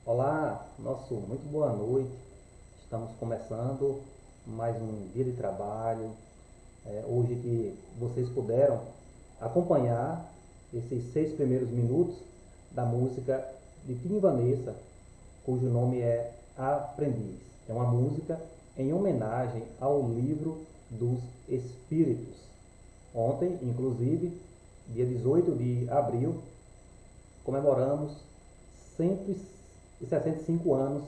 Olá, nosso muito boa noite. Estamos começando mais um dia de trabalho. Hoje que vocês puderam acompanhar esses 6 primeiros minutos da música de Tim e Vanessa, cujo nome é Aprendiz. É uma música em homenagem ao livro dos Espíritos. Ontem, inclusive, dia 18 de abril, comemoramos 165 anos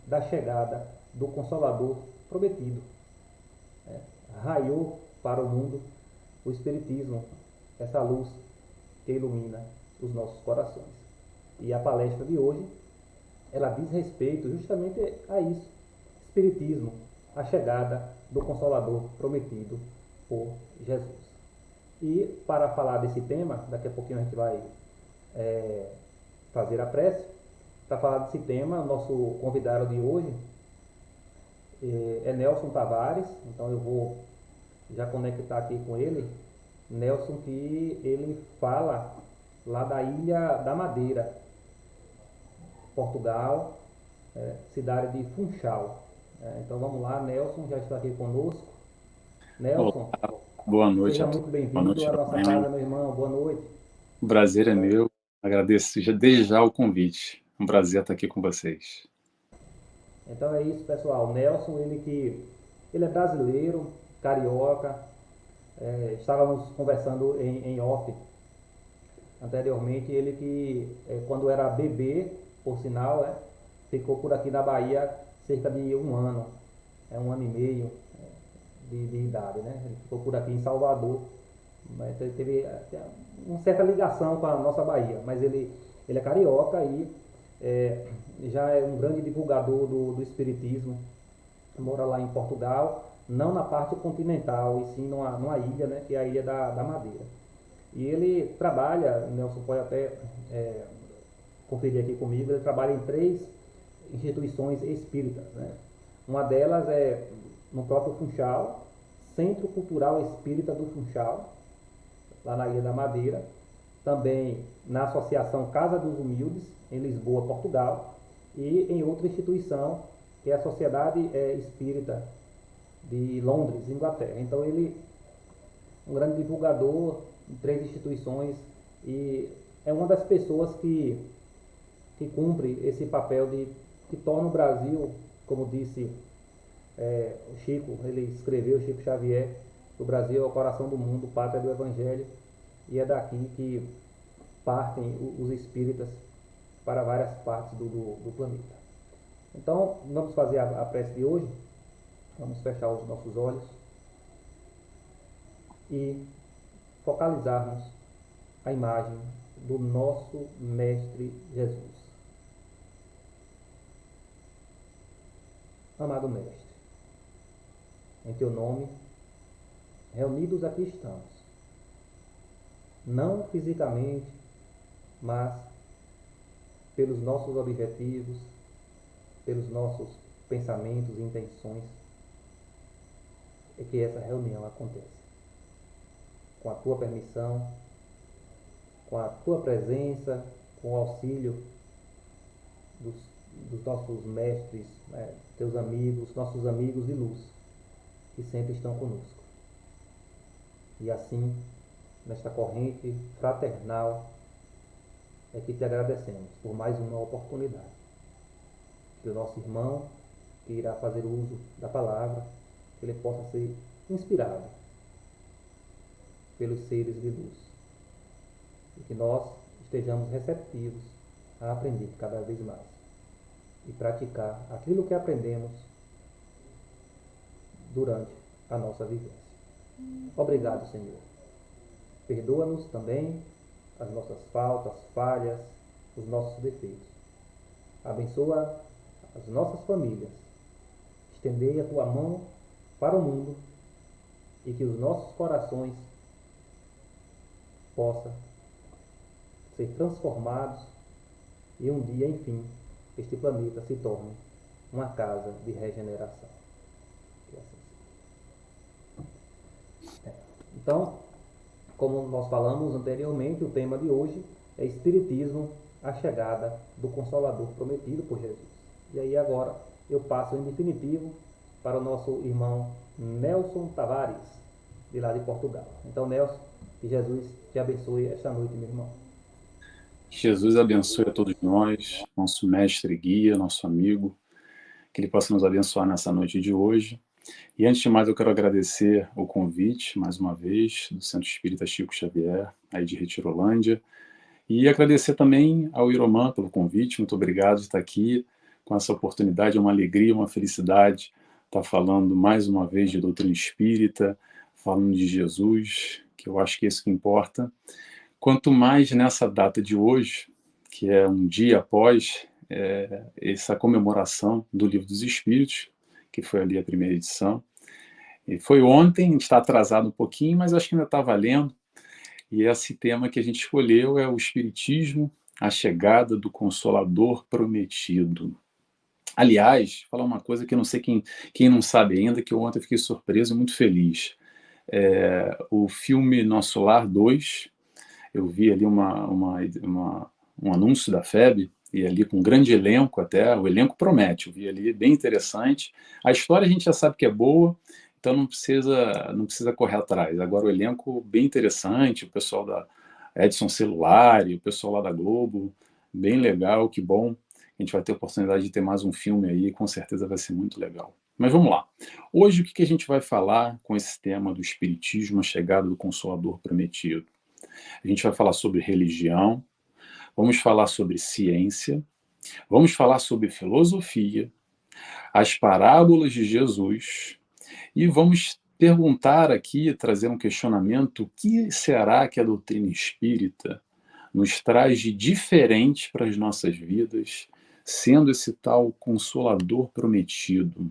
da chegada do Consolador prometido. Raiou para o mundo o Espiritismo, essa luz que ilumina os nossos corações. E a palestra de hoje, ela diz respeito justamente a isso. Espiritismo, a chegada do Consolador prometido por Jesus. E para falar desse tema, daqui a pouquinho a gente vai fazer a prece. Para falar desse tema, o nosso convidado de hoje é Nelson Tavares, então eu vou já conectar aqui com ele. Nelson, que ele fala lá da Ilha da Madeira, Portugal, cidade de Funchal. Então vamos lá, Nelson já está aqui conosco. Olá, Nelson, boa noite seja a todos. muito Boa bem-vindo noite, à nossa Elaine. casa, meu irmão. Boa noite. O prazer é meu. Agradeço desde já o convite. Um prazer estar aqui com vocês. Então é isso, pessoal. Nelson, ele é brasileiro, carioca. Estávamos conversando em off anteriormente, ele que quando era bebê, por sinal, ficou por aqui na Bahia cerca de um ano, 1 ano e meio de idade, né? Ele ficou por aqui em Salvador, mas ele teve uma certa ligação com a nossa Bahia, mas ele é carioca e é, já é um grande divulgador do Espiritismo, mora lá em Portugal, não na parte continental, e sim numa ilha, né, que é a Ilha da Madeira. E ele trabalha, Nelson pode até é, conferir aqui comigo, ele trabalha em 3 instituições espíritas. Né? Uma delas é no próprio Funchal, Centro Cultural Espírita do Funchal, lá na Ilha da Madeira. Também na Associação Casa dos Humildes, em Lisboa, Portugal. E em outra instituição, que é a Sociedade Espírita de Londres, Inglaterra. Então ele é um grande divulgador em 3 instituições e é uma das pessoas que cumpre esse papel que torna o Brasil, como disse o Chico, ele escreveu, Chico Xavier, o Brasil é o coração do mundo, pátria do Evangelho, e é daqui que partem os espíritas para várias partes do planeta. Então, vamos fazer a prece de hoje, vamos fechar os nossos olhos e focalizarmos a imagem do nosso Mestre Jesus. Amado Mestre, em teu nome, reunidos aqui estamos, não fisicamente, mas pelos nossos objetivos, pelos nossos pensamentos e intenções, é que essa reunião acontece. Com a tua permissão, com a tua presença, com o auxílio dos, dos nossos mestres, teus amigos, nossos amigos de luz, que sempre estão conosco. E assim, nesta corrente fraternal, é que te agradecemos por mais uma oportunidade. Que o nosso irmão, que irá fazer uso da palavra, que ele possa ser inspirado pelos seres de luz. E que nós estejamos receptivos a aprender cada vez mais e praticar aquilo que aprendemos durante a nossa vivência. Obrigado, Senhor. Perdoa-nos também as nossas faltas, falhas, os nossos defeitos. Abençoa as nossas famílias. Estendei a tua mão para o mundo e que os nossos corações possam ser transformados e um dia, enfim, este planeta se torne uma casa de regeneração. Que assim seja. Então, como nós falamos anteriormente, o tema de hoje é Espiritismo, a chegada do Consolador prometido por Jesus. E aí agora eu passo em definitivo para o nosso irmão Nelson Tavares, de lá de Portugal. Então, Nelson, que Jesus te abençoe esta noite, meu irmão. Jesus abençoe a todos nós, nosso mestre e guia, nosso amigo, que ele possa nos abençoar nessa noite de hoje. E antes de mais, eu quero agradecer o convite, mais uma vez, do Centro Espírita Chico Xavier, aí de Retirolândia, e agradecer também ao Iromã pelo convite. Muito obrigado de estar aqui com essa oportunidade. É uma alegria, uma felicidade estar falando mais uma vez de doutrina espírita, falando de Jesus, que eu acho que é isso que importa. Quanto mais nessa data de hoje, que é um dia após essa comemoração do Livro dos Espíritos, que foi ali a primeira edição. E foi ontem, a gente está atrasado um pouquinho, mas acho que ainda está valendo. E esse tema que a gente escolheu é o Espiritismo, a chegada do Consolador Prometido. Aliás, falar uma coisa que eu não sei quem não sabe ainda, que eu ontem fiquei surpreso e muito feliz. O filme Nosso Lar 2, eu vi ali um anúncio da FEB, e ali com um grande elenco até, o elenco promete, eu vi ali, bem interessante. A história a gente já sabe que é boa, então não precisa correr atrás. Agora o elenco bem interessante, o pessoal da Edson Celular, o pessoal lá da Globo, bem legal, que bom. A gente vai ter a oportunidade de ter mais um filme aí, com certeza vai ser muito legal. Mas vamos lá. Hoje o que a gente vai falar com esse tema do Espiritismo, a chegada do Consolador Prometido? A gente vai falar sobre religião, vamos falar sobre ciência, vamos falar sobre filosofia, as parábolas de Jesus e vamos perguntar aqui, trazer um questionamento: o que será que a doutrina espírita nos traz de diferente para as nossas vidas, sendo esse tal consolador prometido?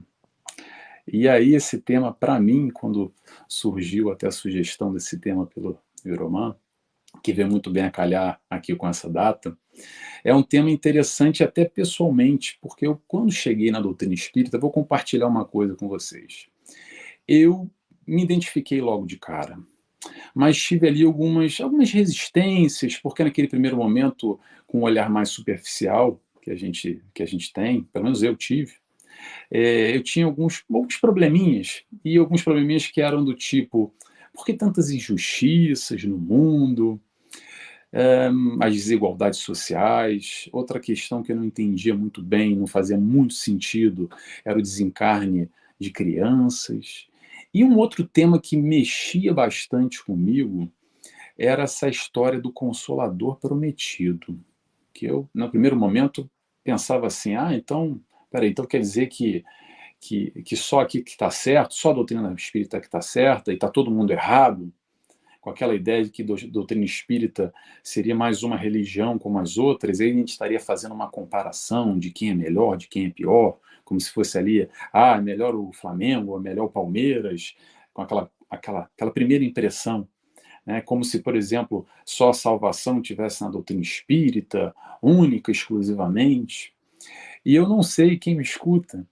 E aí esse tema, para mim, quando surgiu até a sugestão desse tema pelo Euroman, que vem muito bem a calhar aqui com essa data, é um tema interessante até pessoalmente, porque eu, quando cheguei na doutrina espírita, vou compartilhar uma coisa com vocês. Eu me identifiquei logo de cara, mas tive ali algumas resistências, porque naquele primeiro momento, com um olhar mais superficial que a gente tem, pelo menos eu tive, eu tinha alguns probleminhas, e alguns probleminhas que eram do tipo: por que tantas injustiças no mundo? As desigualdades sociais. Outra questão que eu não entendia muito bem, não fazia muito sentido, era o desencarne de crianças. E um outro tema que mexia bastante comigo era essa história do Consolador Prometido, que eu, no primeiro momento, pensava assim: ah, então, peraí, então quer dizer que só aqui que está certo, só a doutrina espírita que está certa e está todo mundo errado? Com aquela ideia de que doutrina espírita seria mais uma religião como as outras, aí a gente estaria fazendo uma comparação de quem é melhor, de quem é pior, como se fosse ali, é melhor o Flamengo, é melhor o Palmeiras, com aquela primeira impressão, né? Como se, por exemplo, só a salvação tivesse na doutrina espírita, única, exclusivamente. E eu não sei quem me escuta,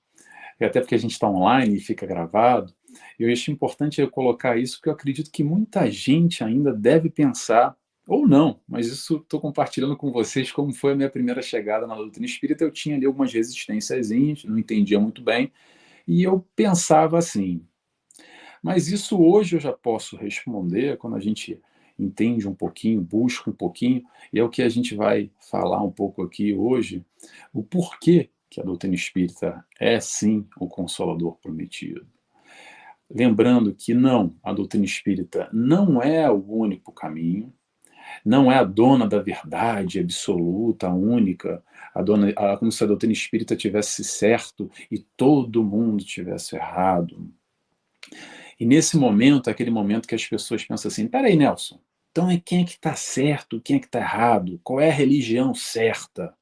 e até porque a gente está online e fica gravado, eu acho importante eu colocar isso, porque eu acredito que muita gente ainda deve pensar, ou não, mas isso estou compartilhando com vocês como foi a minha primeira chegada na doutrina espírita. Eu tinha ali algumas resistênciazinhas, não entendia muito bem, e eu pensava assim. Mas isso hoje eu já posso responder quando a gente entende um pouquinho, busca um pouquinho, e é o que a gente vai falar um pouco aqui hoje, o porquê que a doutrina espírita é sim o Consolador Prometido. Lembrando que não, a doutrina espírita não é o único caminho, não é a dona da verdade absoluta, única, como se a doutrina espírita tivesse certo e todo mundo tivesse errado. E nesse momento, é aquele momento que as pessoas pensam assim: peraí, Nelson, então quem é que está certo, quem é que está errado? Qual é a religião certa?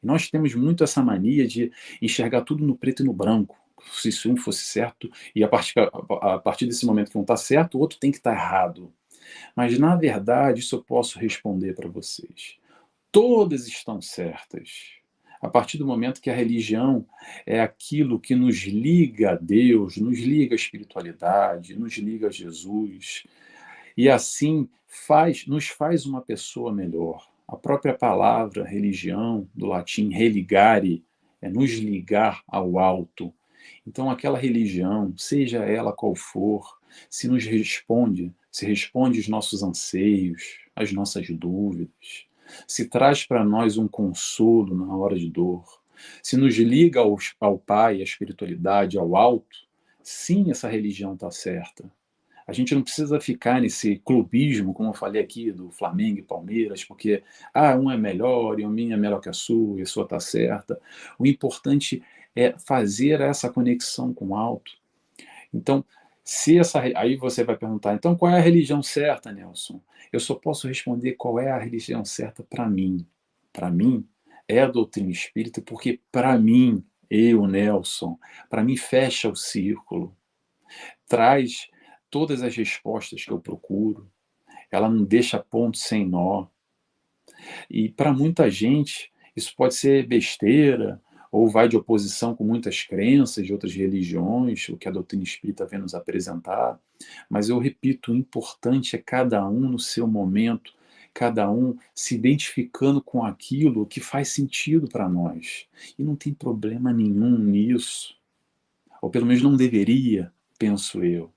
E nós temos muito essa mania de enxergar tudo no preto e no branco. Se um fosse certo, e a partir desse momento que um está certo, o outro tem que estar errado. Mas, na verdade, isso eu posso responder para vocês: todas estão certas. A partir do momento que a religião é aquilo que nos liga a Deus, nos liga à espiritualidade, nos liga a Jesus, e assim nos faz uma pessoa melhor. A própria palavra religião, do latim religare, é nos ligar ao alto. Então, aquela religião, seja ela qual for, se nos responde, se responde os nossos anseios, as nossas dúvidas, se traz para nós um consolo na hora de dor, se nos liga ao Pai, à espiritualidade, ao alto, sim, essa religião está certa. A gente não precisa ficar nesse clubismo, como eu falei aqui, do Flamengo e Palmeiras, porque um é melhor e o minha é melhor que a sua e a sua está certa. O importante é fazer essa conexão com o alto. Então, aí você vai perguntar, então qual é a religião certa, Nelson? Eu só posso responder qual é a religião certa para mim. Para mim, é a doutrina espírita, porque para mim, eu, Nelson, para mim fecha o círculo, traz todas as respostas que eu procuro, ela não deixa ponto sem nó. E para muita gente, isso pode ser besteira, ou vai de oposição com muitas crenças de outras religiões, o que a doutrina espírita vem nos apresentar. Mas eu repito, o importante é cada um no seu momento, cada um se identificando com aquilo que faz sentido para nós. E não tem problema nenhum nisso. Ou pelo menos não deveria, penso eu.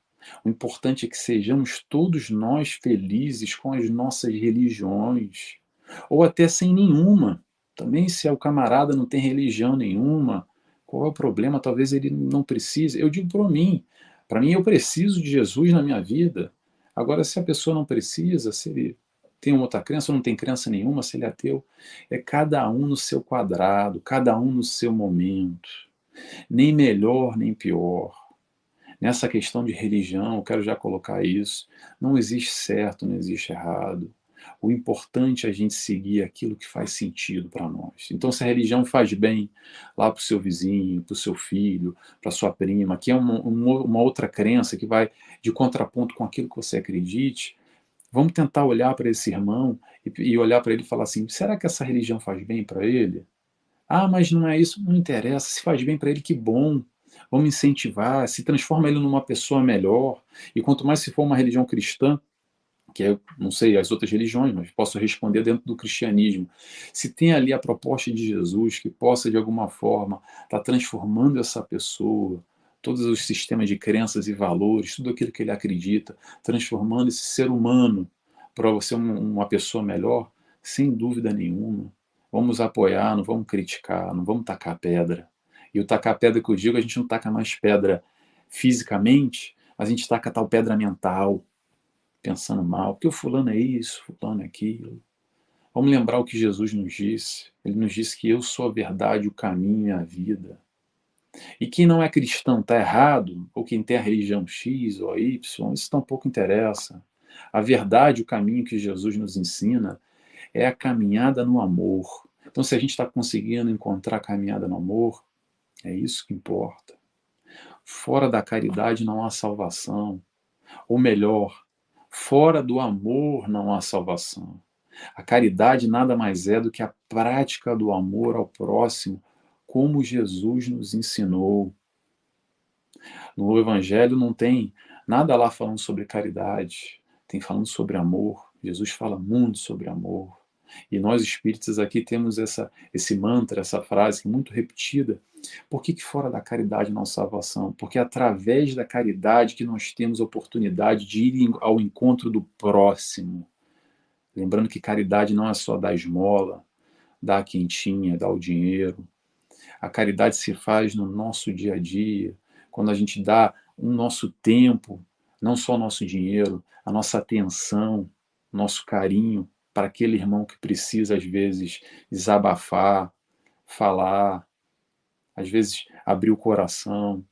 O importante é que sejamos todos nós felizes com as nossas religiões, ou até sem nenhuma. Também, se o camarada não tem religião nenhuma, qual é o problema? Talvez ele não precise. Eu digo para mim eu preciso de Jesus na minha vida. Agora, se a pessoa não precisa, se ele tem uma outra crença ou não tem crença nenhuma, se ele é ateu, é cada um no seu quadrado, cada um no seu momento. Nem melhor, nem pior. Nessa questão de religião, eu quero já colocar isso. Não existe certo, não existe errado. O importante é a gente seguir aquilo que faz sentido para nós. Então, se a religião faz bem lá para o seu vizinho, para o seu filho, para sua prima, que é uma outra crença que vai de contraponto com aquilo que você acredite, vamos tentar olhar para esse irmão e olhar para ele e falar assim: será que essa religião faz bem para ele? Mas não é isso, não interessa. Se faz bem para ele, que bom. Vamos incentivar, se transforma ele numa pessoa melhor. E quanto mais se for uma religião cristã, que eu não sei as outras religiões, mas posso responder dentro do cristianismo. Se tem ali a proposta de Jesus que possa, de alguma forma, estar transformando essa pessoa, todos os sistemas de crenças e valores, tudo aquilo que ele acredita, transformando esse ser humano para ser uma pessoa melhor, sem dúvida nenhuma. Vamos apoiar, não vamos criticar, não vamos tacar pedra. E o tacar pedra que eu digo, a gente não taca mais pedra fisicamente, mas a gente taca tal pedra mental, pensando mal, porque o fulano é isso, fulano é aquilo. Vamos lembrar o que Jesus nos disse. Ele nos disse que eu sou a verdade, o caminho e a vida. E quem não é cristão está errado, ou quem tem a religião X ou Y, isso tampouco interessa. A verdade, o caminho que Jesus nos ensina é a caminhada no amor. Então, se a gente está conseguindo encontrar a caminhada no amor, é isso que importa. Fora da caridade não há salvação. Ou melhor, fora do amor não há salvação. A caridade nada mais é do que a prática do amor ao próximo, como Jesus nos ensinou. No Evangelho não tem nada lá falando sobre caridade, tem falando sobre amor. Jesus fala muito sobre amor. E nós espíritas aqui temos esse mantra, essa frase muito repetida. Por que fora da caridade não há salvação? Porque é através da caridade que nós temos a oportunidade de ir ao encontro do próximo. Lembrando que caridade não é só dar esmola, dar a quentinha, dar o dinheiro. A caridade se faz no nosso dia a dia, quando a gente dá o nosso tempo, não só o nosso dinheiro, a nossa atenção, nosso carinho para aquele irmão que precisa, às vezes, desabafar, falar, às vezes abrir o coração,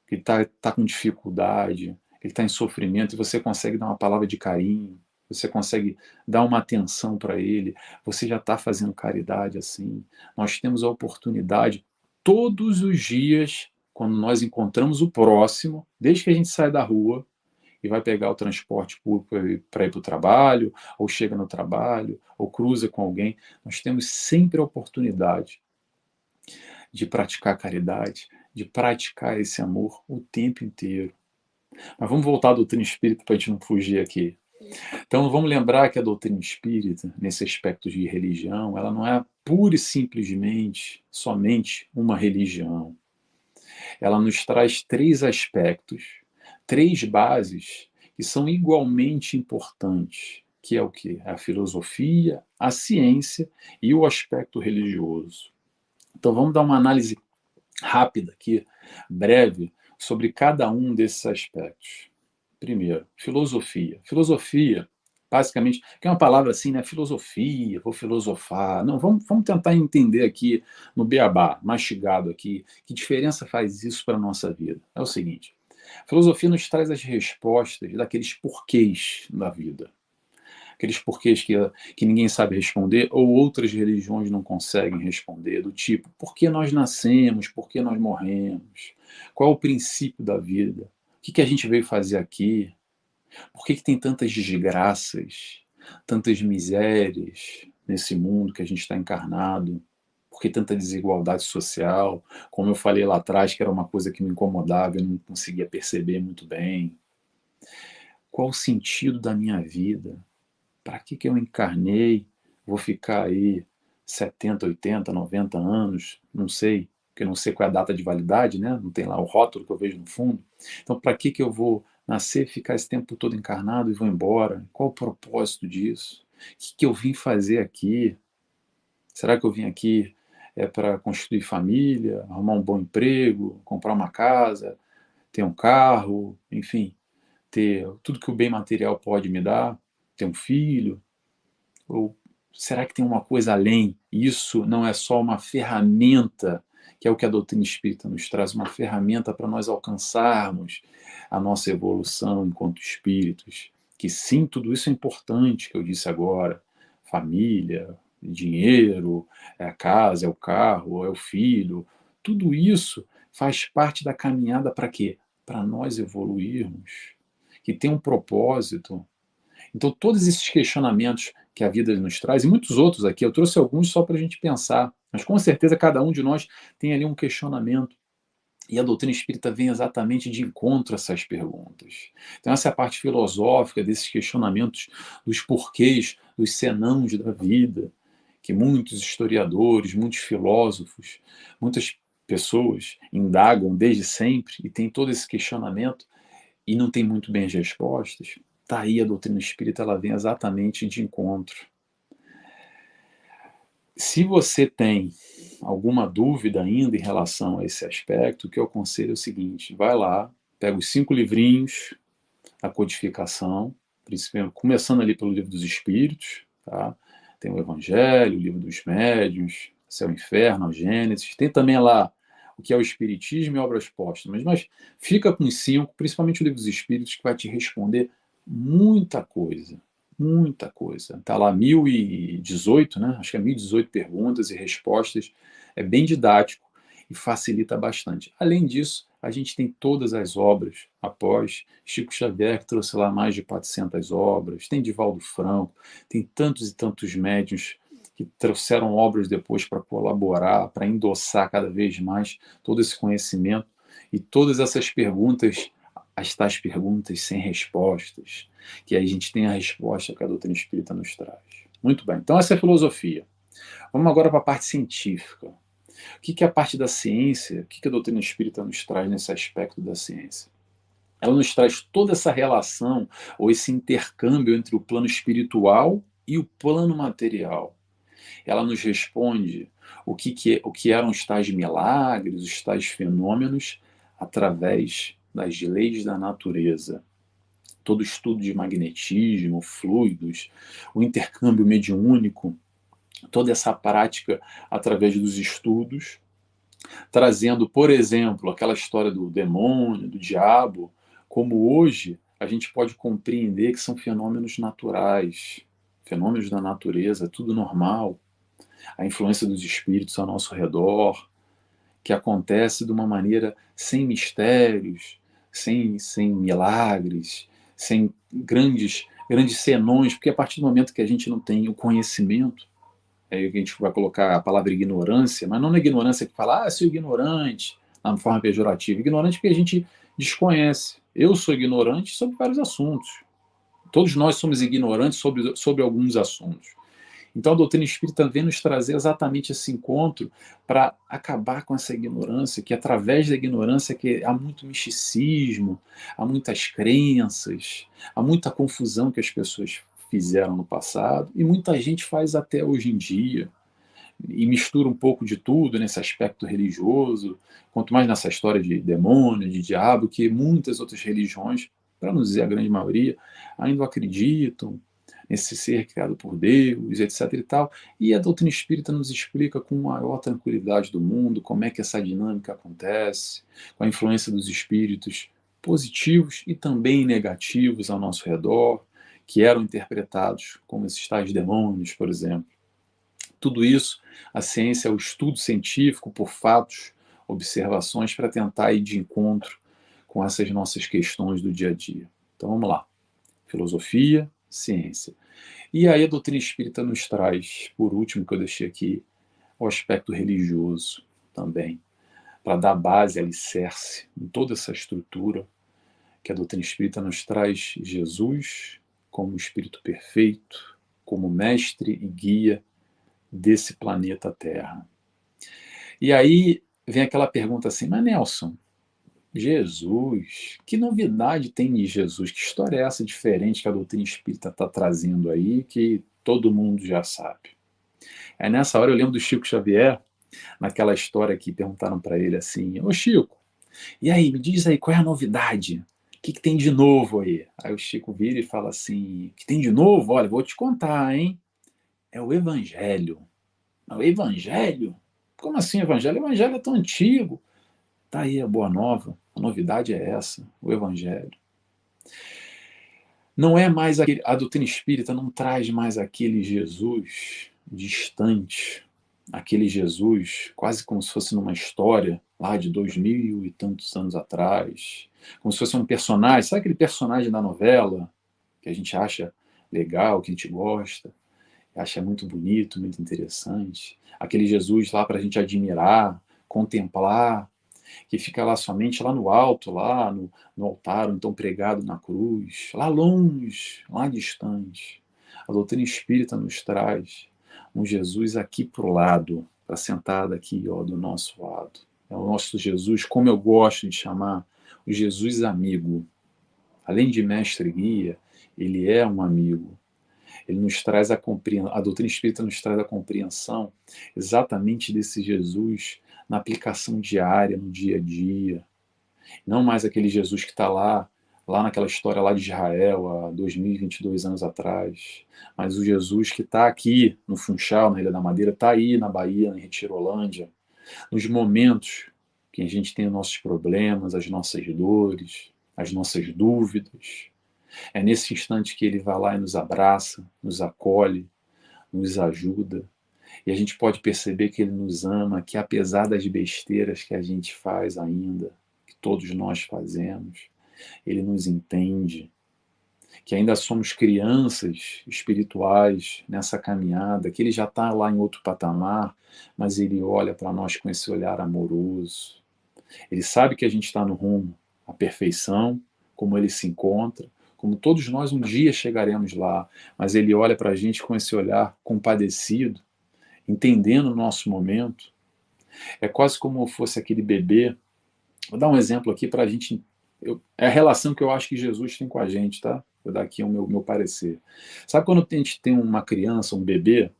que tá com dificuldade, ele está em sofrimento, e você consegue dar uma palavra de carinho, você consegue dar uma atenção para ele, você já está fazendo caridade assim. Nós temos a oportunidade todos os dias, quando nós encontramos o próximo, desde que a gente sai da rua e vai pegar o transporte público para ir para o trabalho, ou chega no trabalho, ou cruza com alguém, nós temos sempre a oportunidade de praticar caridade, de praticar esse amor o tempo inteiro. Mas vamos voltar à doutrina espírita para a gente não fugir aqui. Então vamos lembrar que a doutrina espírita, nesse aspecto de religião, ela não é pura e simplesmente somente uma religião. Ela nos traz três aspectos, três bases que são igualmente importantes, que é o quê? A filosofia, a ciência e o aspecto religioso. Então vamos dar uma análise rápida aqui, breve, sobre cada um desses aspectos. Primeiro, filosofia. Filosofia, basicamente, que é uma palavra assim, né? Filosofia, vou filosofar. Não, vamos tentar entender aqui no beabá, mastigado aqui, que diferença faz isso para a nossa vida. É o seguinte, a filosofia nos traz as respostas daqueles porquês da vida. Aqueles porquês que ninguém sabe responder, ou outras religiões não conseguem responder, do tipo, por que nós nascemos, por que nós morremos, qual é o princípio da vida, o que a gente veio fazer aqui, por que tem tantas desgraças, tantas misérias nesse mundo que a gente está encarnado, por que tanta desigualdade social, como eu falei lá atrás, que era uma coisa que me incomodava, eu não conseguia perceber muito bem. Qual o sentido da minha vida? Para que eu encarnei? Vou ficar aí 70, 80, 90 anos, não sei, porque eu não sei qual é a data de validade, né? Não tem lá o rótulo que eu vejo no fundo. Então, para que eu vou nascer, ficar esse tempo todo encarnado e vou embora? Qual o propósito disso? O que eu vim fazer aqui? Será que eu vim aqui para constituir família, arrumar um bom emprego, comprar uma casa, ter um carro, enfim, ter tudo que o bem material pode me dar, ter um filho? Ou será que tem uma coisa além? Isso não é só uma ferramenta, que é o que a doutrina espírita nos traz, uma ferramenta para nós alcançarmos a nossa evolução enquanto espíritos. Que sim, tudo isso é importante, que eu disse agora. Família, dinheiro, é a casa, é o carro, é o filho. Tudo isso faz parte da caminhada para quê? Para nós evoluirmos. Que tem um propósito. Então, todos esses questionamentos que a vida nos traz, e muitos outros aqui, eu trouxe alguns só para a gente pensar, mas com certeza cada um de nós tem ali um questionamento. E a doutrina espírita vem exatamente de encontro a essas perguntas. Então, essa é a parte filosófica desses questionamentos, dos porquês, dos senãos da vida, que muitos historiadores, muitos filósofos, muitas pessoas indagam desde sempre e tem todo esse questionamento e não tem muito bem as respostas. Tá aí a doutrina espírita, ela vem exatamente de encontro. Se você tem alguma dúvida ainda em relação a esse aspecto, o que eu aconselho é o seguinte: vai lá, pega os 5 livrinhos, a codificação, começando ali pelo Livro dos Espíritos, tá? Tem o Evangelho, o Livro dos Médiuns, Céu e Inferno, a Gênesis, tem também lá o que é o Espiritismo e Obras Póstumas, mas fica com os 5, principalmente o Livro dos Espíritos, que vai te responder muita coisa. Muita coisa. Está lá 1018, né? Acho que é 1018 perguntas e respostas. É bem didático e facilita bastante. Além disso, a gente tem todas as obras após. Chico Xavier, que trouxe lá mais de 400 obras. Tem Divaldo Franco. Tem tantos e tantos médiuns que trouxeram obras depois para colaborar, para endossar cada vez mais todo esse conhecimento. E todas essas perguntas, as tais perguntas sem respostas, que aí a gente tem a resposta que a doutrina espírita nos traz. Muito bem, então essa é a filosofia. Vamos agora para a parte científica. O que é a parte da ciência? O que a doutrina espírita nos traz nesse aspecto da ciência? Ela nos traz toda essa relação, ou esse intercâmbio entre o plano espiritual e o plano material. Ela nos responde o que eram os tais milagres, os tais fenômenos, através das leis da natureza. Todo estudo de magnetismo, fluidos, o intercâmbio mediúnico, toda essa prática através dos estudos, trazendo, por exemplo, aquela história do demônio, do diabo, como hoje a gente pode compreender que são fenômenos naturais, fenômenos da natureza, tudo normal, a influência dos espíritos ao nosso redor, que acontece de uma maneira sem mistérios, sem milagres, sem grandes senões, porque a partir do momento que a gente não tem o conhecimento, aí a gente vai colocar a palavra ignorância, mas não na ignorância que fala, sou ignorante, na forma pejorativa. Ignorante porque a gente desconhece. Eu sou ignorante sobre vários assuntos. Todos nós somos ignorantes sobre alguns assuntos. Então a doutrina espírita vem nos trazer exatamente esse encontro para acabar com essa ignorância, que através da ignorância que há muito misticismo, há muitas crenças, há muita confusão que as pessoas fizeram no passado e muita gente faz até hoje em dia e mistura um pouco de tudo nesse aspecto religioso, quanto mais nessa história de demônio, de diabo, que muitas outras religiões, para não dizer a grande maioria, ainda acreditam nesse ser criado por Deus, etc. e tal. E a doutrina espírita nos explica com maior tranquilidade do mundo como é que essa dinâmica acontece, com a influência dos espíritos positivos e também negativos ao nosso redor, que eram interpretados como esses tais demônios, por exemplo. Tudo isso, a ciência é o estudo científico por fatos, observações para tentar ir de encontro com essas nossas questões do dia a dia. Então vamos lá. Filosofia, ciência. E aí a doutrina espírita nos traz, por último que eu deixei aqui, o aspecto religioso também, para dar base, alicerce em toda essa estrutura que a doutrina espírita nos traz Jesus como espírito perfeito, como mestre e guia desse planeta Terra. E aí vem aquela pergunta assim, mas Nelson, Jesus, que novidade tem de Jesus? Que história é essa diferente que a doutrina espírita está trazendo aí, que todo mundo já sabe? É nessa hora eu lembro do Chico Xavier, naquela história que perguntaram para ele assim, ô Chico, e aí, me diz aí, qual é a novidade? O que tem de novo aí? Aí o Chico vira e fala assim, o que tem de novo? Olha, vou te contar, hein? É o Evangelho. O Evangelho? Como assim Evangelho? O Evangelho é tão antigo. Tá aí a boa nova. A novidade é essa, o Evangelho. Não é mais aquele, a doutrina espírita não traz mais aquele Jesus distante, aquele Jesus quase como se fosse numa história lá de 2000 e tantos anos atrás, como se fosse um personagem, sabe aquele personagem da novela que a gente acha legal, que a gente gosta, acha muito bonito, muito interessante, aquele Jesus lá para a gente admirar, contemplar, que fica lá somente lá no alto, lá no altar, ou então pregado na cruz, lá longe, lá distante. A doutrina espírita nos traz um Jesus aqui para o lado, para sentado aqui ó, do nosso lado. É o nosso Jesus, como eu gosto de chamar, o Jesus amigo. Além de mestre e guia, ele é um amigo. Ele nos traz a compreensão, a doutrina espírita nos traz a compreensão exatamente desse Jesus na aplicação diária, no dia a dia. Não mais aquele Jesus que está lá naquela história lá de Israel, há 2022 anos atrás, mas o Jesus que está aqui no Funchal, na Ilha da Madeira, está aí na Bahia, em Retirolândia, nos momentos que a gente tem os nossos problemas, as nossas dores, as nossas dúvidas. É nesse instante que ele vai lá e nos abraça, nos acolhe, nos ajuda. E a gente pode perceber que ele nos ama, que apesar das besteiras que a gente faz ainda, que todos nós fazemos, ele nos entende, que ainda somos crianças espirituais nessa caminhada, que ele já está lá em outro patamar, mas ele olha para nós com esse olhar amoroso. Ele sabe que a gente está no rumo à perfeição, como ele se encontra, como todos nós um dia chegaremos lá, mas ele olha para a gente com esse olhar compadecido, entendendo o nosso momento. É quase como fosse aquele bebê. Vou dar um exemplo aqui para a gente. É a relação que eu acho que Jesus tem com a gente, tá? Vou dar aqui o meu parecer. Sabe quando a gente tem uma criança, um bebê,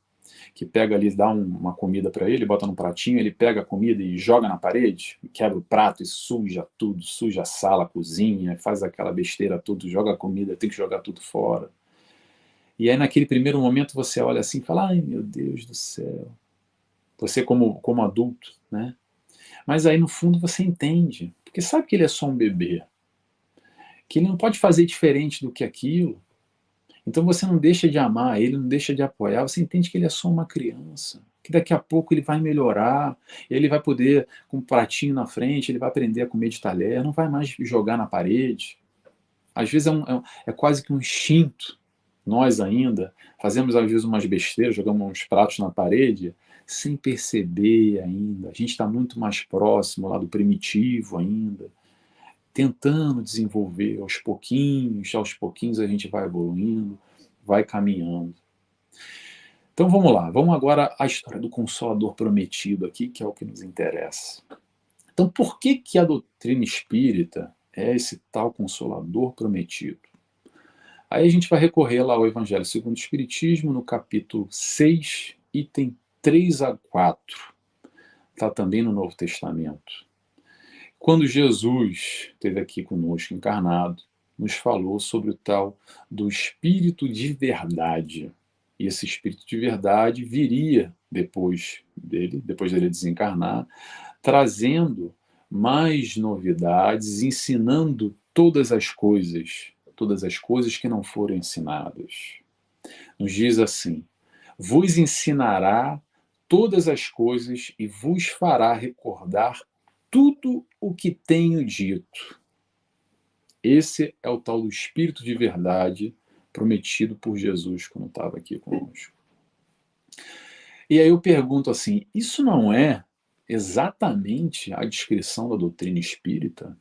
que pega ali, dá uma comida para ele, bota no pratinho, ele pega a comida e joga na parede, quebra o prato e suja tudo, suja a sala, a cozinha, faz aquela besteira tudo, joga a comida, tem que jogar tudo fora. E aí naquele primeiro momento você olha assim e fala, ai meu Deus do céu, você como adulto, né? Mas aí no fundo você entende, porque sabe que ele é só um bebê, que ele não pode fazer diferente do que aquilo. Então você não deixa de amar ele, não deixa de apoiar, você entende que ele é só uma criança, que daqui a pouco ele vai melhorar, ele vai poder, com um pratinho na frente, ele vai aprender a comer de talher, não vai mais jogar na parede. Às vezes é quase que um instinto. Nós ainda fazemos às vezes umas besteiras, jogamos uns pratos na parede, sem perceber ainda. A gente está muito mais próximo lá do primitivo ainda. tentando desenvolver aos pouquinhos a gente vai evoluindo, vai caminhando. Então vamos lá, vamos agora à história do Consolador prometido aqui, que é o que nos interessa. Então por que que a doutrina espírita é esse tal Consolador prometido? Aí a gente vai recorrer lá ao Evangelho segundo o Espiritismo, no capítulo 6, item 3 a 4. Está também no Novo Testamento. Quando Jesus esteve aqui conosco encarnado, nos falou sobre o tal do Espírito de verdade. E esse Espírito de verdade viria depois dele desencarnar, trazendo mais novidades, ensinando todas as coisas que não foram ensinadas. Nos diz assim: vos ensinará todas as coisas e vos fará recordar tudo o que tenho dito. Esse é o tal do Espírito de verdade prometido por Jesus quando estava aqui conosco. E aí eu pergunto assim, isso não é exatamente a descrição da doutrina espírita?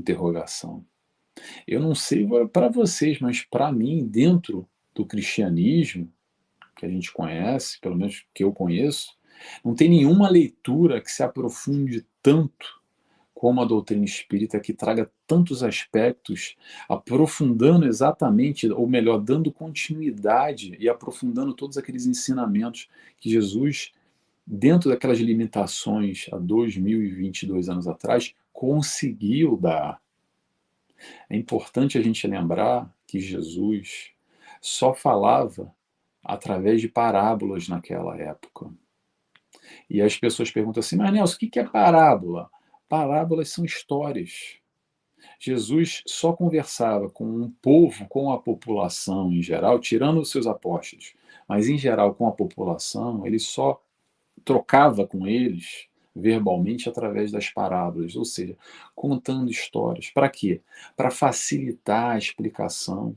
Interrogação. Eu não sei para vocês, mas para mim, dentro do cristianismo, que a gente conhece, pelo menos que eu conheço, não tem nenhuma leitura que se aprofunde tanto como a doutrina espírita, que traga tantos aspectos, aprofundando exatamente, ou melhor, dando continuidade e aprofundando todos aqueles ensinamentos que Jesus, dentro daquelas limitações há 2022 anos atrás, conseguiu dar. É importante a gente lembrar que Jesus só falava através de parábolas naquela época. E as pessoas perguntam assim, mas Nelson, o que é parábola? Parábolas são histórias. Jesus só conversava com um povo, com a população em geral, tirando os seus apóstolos, mas em geral com a população, ele só trocava com eles verbalmente através das parábolas, ou seja, contando histórias. Para quê? Para facilitar a explicação.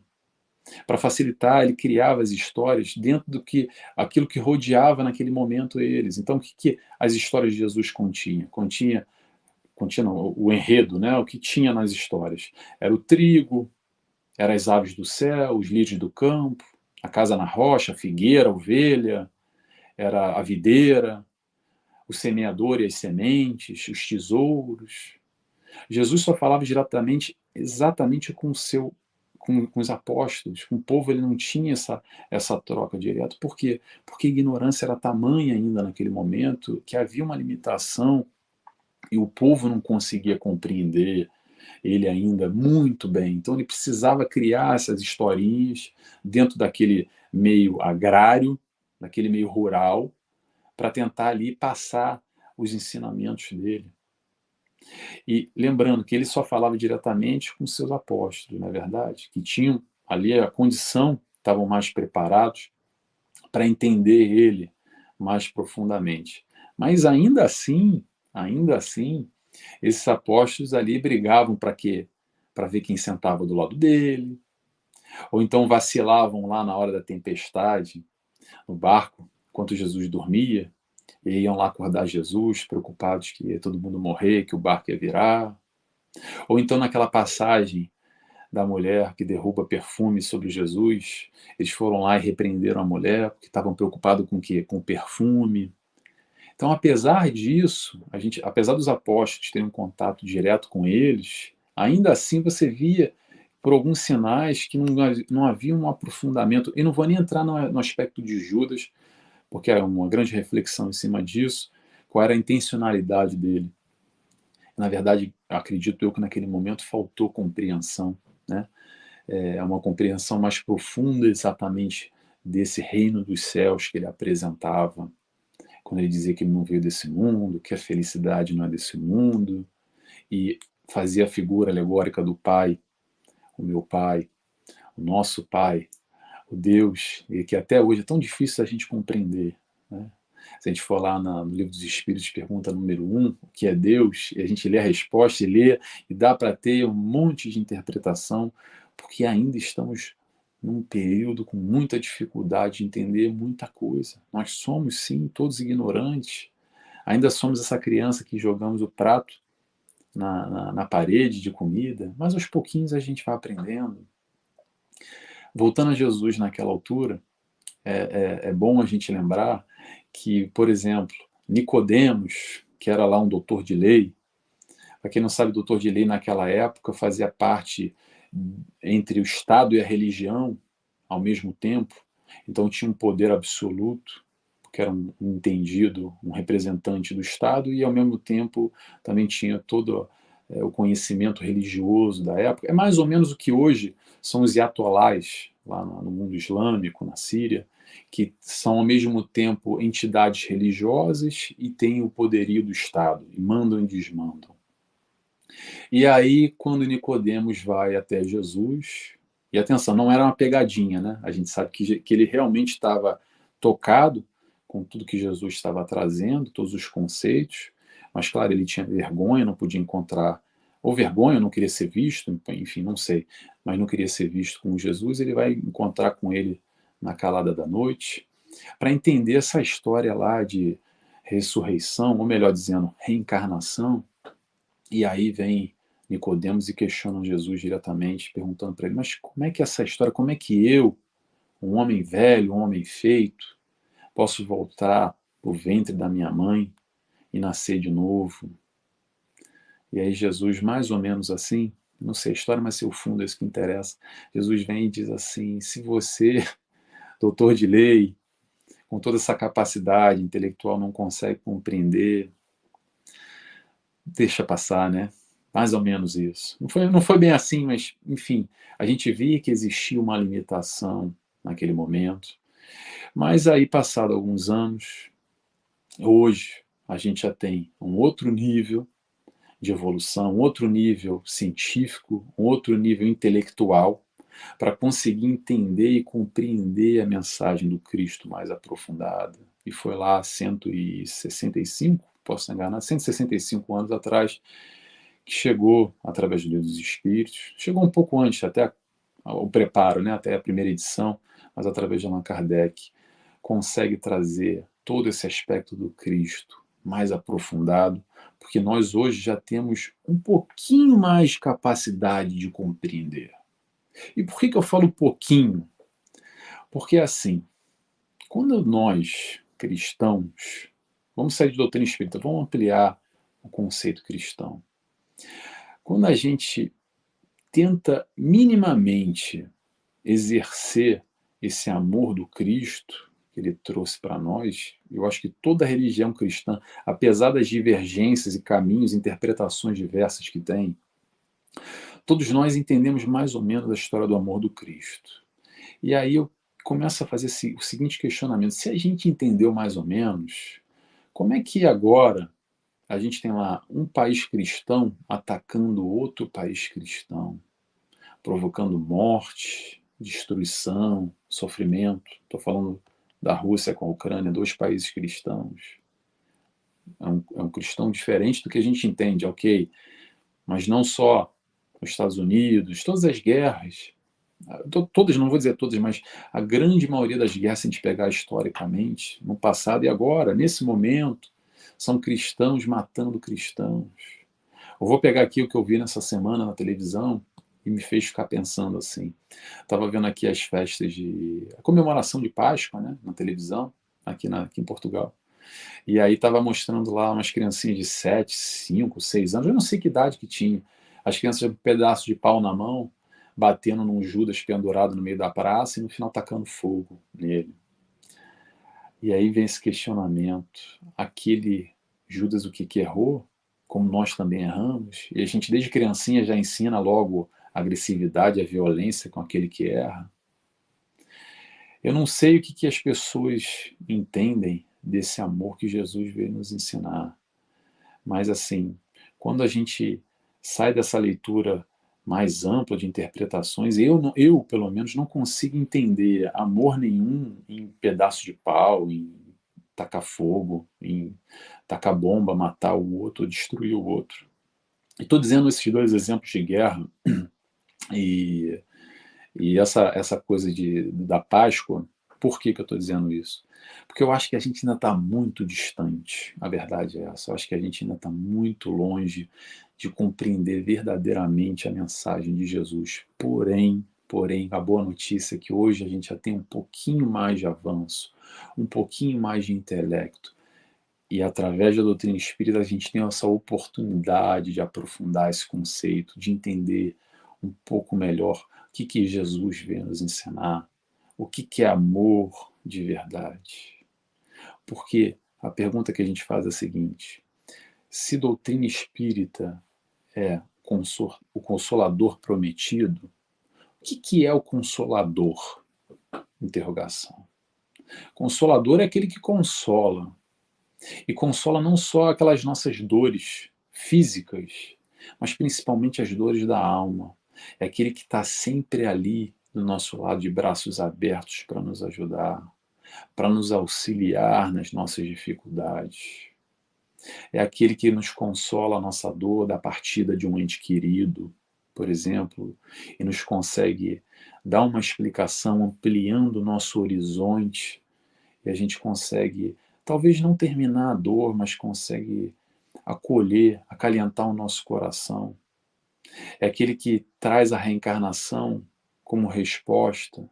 Para facilitar, ele criava as histórias dentro do que aquilo que rodeava naquele momento eles. Então, o que as histórias de Jesus continha? Continha não, o enredo, né? O que tinha nas histórias? Era o trigo, eram as aves do céu, os lírios do campo, a casa na rocha, a figueira, a ovelha, era a videira, o semeador e as sementes, os tesouros. Jesus só falava diretamente, exatamente com os apóstolos, com o povo ele não tinha essa troca direta. Por quê? Porque a ignorância era tamanha ainda naquele momento que havia uma limitação e o povo não conseguia compreender ele ainda muito bem. Então ele precisava criar essas historinhas dentro daquele meio agrário, daquele meio rural, para tentar ali passar os ensinamentos dele. E lembrando que ele só falava diretamente com seus apóstolos, não é verdade? Que tinham ali a condição, estavam mais preparados para entender ele mais profundamente. Mas ainda assim, esses apóstolos ali brigavam para quê? Para ver quem sentava do lado dele, ou então vacilavam lá na hora da tempestade, no barco, enquanto Jesus dormia, e iam lá acordar Jesus, preocupados que ia todo mundo morrer, que o barco ia virar. Ou então naquela passagem da mulher que derruba perfume sobre Jesus, eles foram lá e repreenderam a mulher, porque estavam preocupados com o quê? Com o perfume. Então, apesar disso, apesar dos apóstolos terem um contato direto com eles, ainda assim você via por alguns sinais que não havia um aprofundamento. E não vou nem entrar no aspecto de Judas, porque é uma grande reflexão em cima disso, qual era a intencionalidade dele. Na verdade, acredito eu que naquele momento faltou compreensão, né? É uma compreensão mais profunda exatamente desse reino dos céus que ele apresentava, quando ele dizia que ele não veio desse mundo, que a felicidade não é desse mundo, e fazia a figura alegórica do Pai, o meu Pai, o nosso Pai, o Deus, e que até hoje é tão difícil a gente compreender, né? Se a gente for lá no Livro dos Espíritos, pergunta número 1, o que é Deus, e a gente lê a resposta e lê, e dá para ter um monte de interpretação, porque ainda estamos num período com muita dificuldade de entender muita coisa. Nós somos, sim, todos ignorantes. Ainda somos essa criança que jogamos o prato na parede de comida, mas aos pouquinhos a gente vai aprendendo. Voltando a Jesus naquela altura, é bom a gente lembrar que, por exemplo, Nicodemos, que era lá um doutor de lei, para quem não sabe, doutor de lei naquela época fazia parte entre o Estado e a religião ao mesmo tempo, então tinha um poder absoluto, porque era um entendido, um representante do Estado, e ao mesmo tempo também tinha todo o conhecimento religioso da época. É mais ou menos o que hoje são os iatolás, lá no mundo islâmico, na Síria, que são ao mesmo tempo entidades religiosas e têm o poderio do Estado, e mandam e desmandam. E aí, quando Nicodemos vai até Jesus, e atenção, não era uma pegadinha, né? A gente sabe que ele realmente estava tocado com tudo que Jesus estava trazendo, todos os conceitos, mas claro, ele tinha vergonha, não podia encontrar, ou vergonha, não queria ser visto, enfim, não sei, mas não queria ser visto com Jesus, ele vai encontrar com ele na calada da noite, para entender essa história lá de ressurreição, ou melhor dizendo, reencarnação, e aí vem Nicodemos e questiona Jesus diretamente, perguntando para ele: mas como é que é essa história? Como é que eu, um homem velho, um homem feito, posso voltar para o ventre da minha mãe e nascer de novo? E aí Jesus, mais ou menos assim, não sei a história, mas o fundo é isso que interessa. Jesus vem e diz assim: se você, doutor de lei, com toda essa capacidade intelectual, não consegue compreender, deixa passar, né? Mais ou menos isso. Não foi bem assim, mas, enfim, a gente via que existia uma limitação naquele momento. Mas aí, passado alguns anos, hoje, a gente já tem um outro nível de evolução, um outro nível científico, um outro nível intelectual, para conseguir entender e compreender a mensagem do Cristo mais aprofundada. E foi lá 165, posso estar enganado, 165 anos atrás, que chegou através do Livro dos Espíritos, chegou um pouco antes, até o preparo, né, até a primeira edição, mas através de Allan Kardec, consegue trazer todo esse aspecto do Cristo mais aprofundado, porque nós hoje já temos um pouquinho mais de capacidade de compreender. E por que eu falo pouquinho? Porque assim, quando nós, cristãos, vamos sair de doutrina espírita, vamos ampliar o conceito cristão. Quando a gente tenta minimamente exercer esse amor do Cristo que ele trouxe para nós, eu acho que toda religião cristã, apesar das divergências e caminhos, interpretações diversas que tem, todos nós entendemos mais ou menos a história do amor do Cristo. E aí eu começo a fazer o seguinte questionamento: se a gente entendeu mais ou menos, como é que agora a gente tem lá um país cristão atacando outro país cristão, provocando morte, destruição, sofrimento? Estou falando da Rússia com a Ucrânia, dois países cristãos. É um cristão diferente do que a gente entende, ok, mas não só os Estados Unidos, todas as guerras, todas, não vou dizer todas, mas a grande maioria das guerras, se a gente pegar historicamente, no passado e agora, nesse momento, são cristãos matando cristãos. Eu vou pegar aqui o que eu vi nessa semana na televisão e me fez ficar pensando assim. Estava vendo aqui as festas a comemoração de Páscoa, né, na televisão, aqui em Portugal. E aí estava mostrando lá umas criancinhas de 7, 5, 6 anos, eu não sei que idade que tinha. As crianças com um pedaço de pau na mão, batendo num Judas pendurado no meio da praça e no final tacando fogo nele. E aí vem esse questionamento. Aquele Judas o que errou, como nós também erramos, e a gente desde criancinha já ensina logo a agressividade, a violência com aquele que erra. Eu não sei o que as pessoas entendem desse amor que Jesus veio nos ensinar, mas assim, quando a gente sai dessa leitura mais ampla de interpretações, eu pelo menos não consigo entender amor nenhum em pedaço de pau, em tacar fogo, em tacar bomba, matar o outro, destruir o outro. Estou dizendo esses dois exemplos de guerra e essa coisa da Páscoa, Por que que eu estou dizendo isso? Porque eu acho que a gente ainda está muito distante, a verdade é essa. Eu acho que a gente ainda está muito longe de compreender verdadeiramente a mensagem de Jesus. Porém, a boa notícia é que hoje a gente já tem um pouquinho mais de avanço, um pouquinho mais de intelecto. E através da doutrina espírita a gente tem essa oportunidade de aprofundar esse conceito, de entender um pouco melhor o que que Jesus veio nos ensinar, o que que é amor de verdade. Porque a pergunta que a gente faz é a seguinte: se doutrina espírita é o consolador prometido, o que que é o consolador? Interrogação. Consolador é aquele que consola. E consola não só aquelas nossas dores físicas, mas principalmente as dores da alma. É aquele que está sempre ali do nosso lado, de braços abertos para nos ajudar, para nos auxiliar nas nossas dificuldades. É aquele que nos consola a nossa dor da partida de um ente querido, por exemplo, e nos consegue dar uma explicação ampliando o nosso horizonte, e a gente consegue, talvez não terminar a dor, mas consegue acolher, acalentar o nosso coração. É aquele que traz a reencarnação como resposta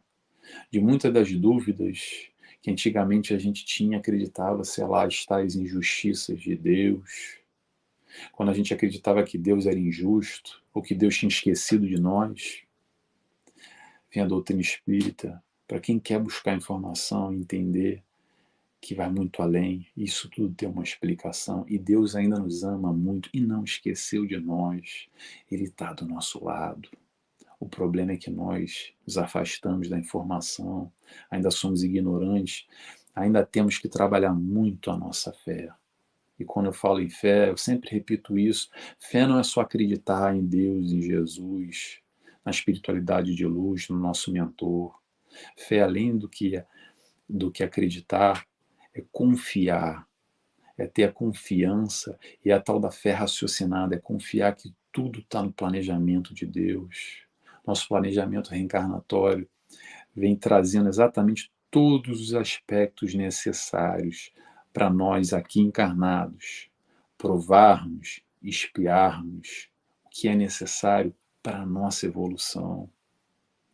de muitas das dúvidas que antigamente a gente tinha, acreditava, sei lá, as tais injustiças de Deus, quando a gente acreditava que Deus era injusto, ou que Deus tinha esquecido de nós. Vem a doutrina espírita, para quem quer buscar informação e entender que vai muito além, isso tudo tem uma explicação, e Deus ainda nos ama muito e não esqueceu de nós, Ele está do nosso lado. O problema é que nós nos afastamos da informação, ainda somos ignorantes, ainda temos que trabalhar muito a nossa fé. E quando eu falo em fé, eu sempre repito isso: fé não é só acreditar em Deus, em Jesus, na espiritualidade de luz, no nosso mentor. Fé, além do que acreditar, é confiar, é ter a confiança, e a tal da fé raciocinada, é confiar que tudo está no planejamento de Deus. Nosso planejamento reencarnatório vem trazendo exatamente todos os aspectos necessários para nós aqui encarnados provarmos, espiarmos o que é necessário para a nossa evolução.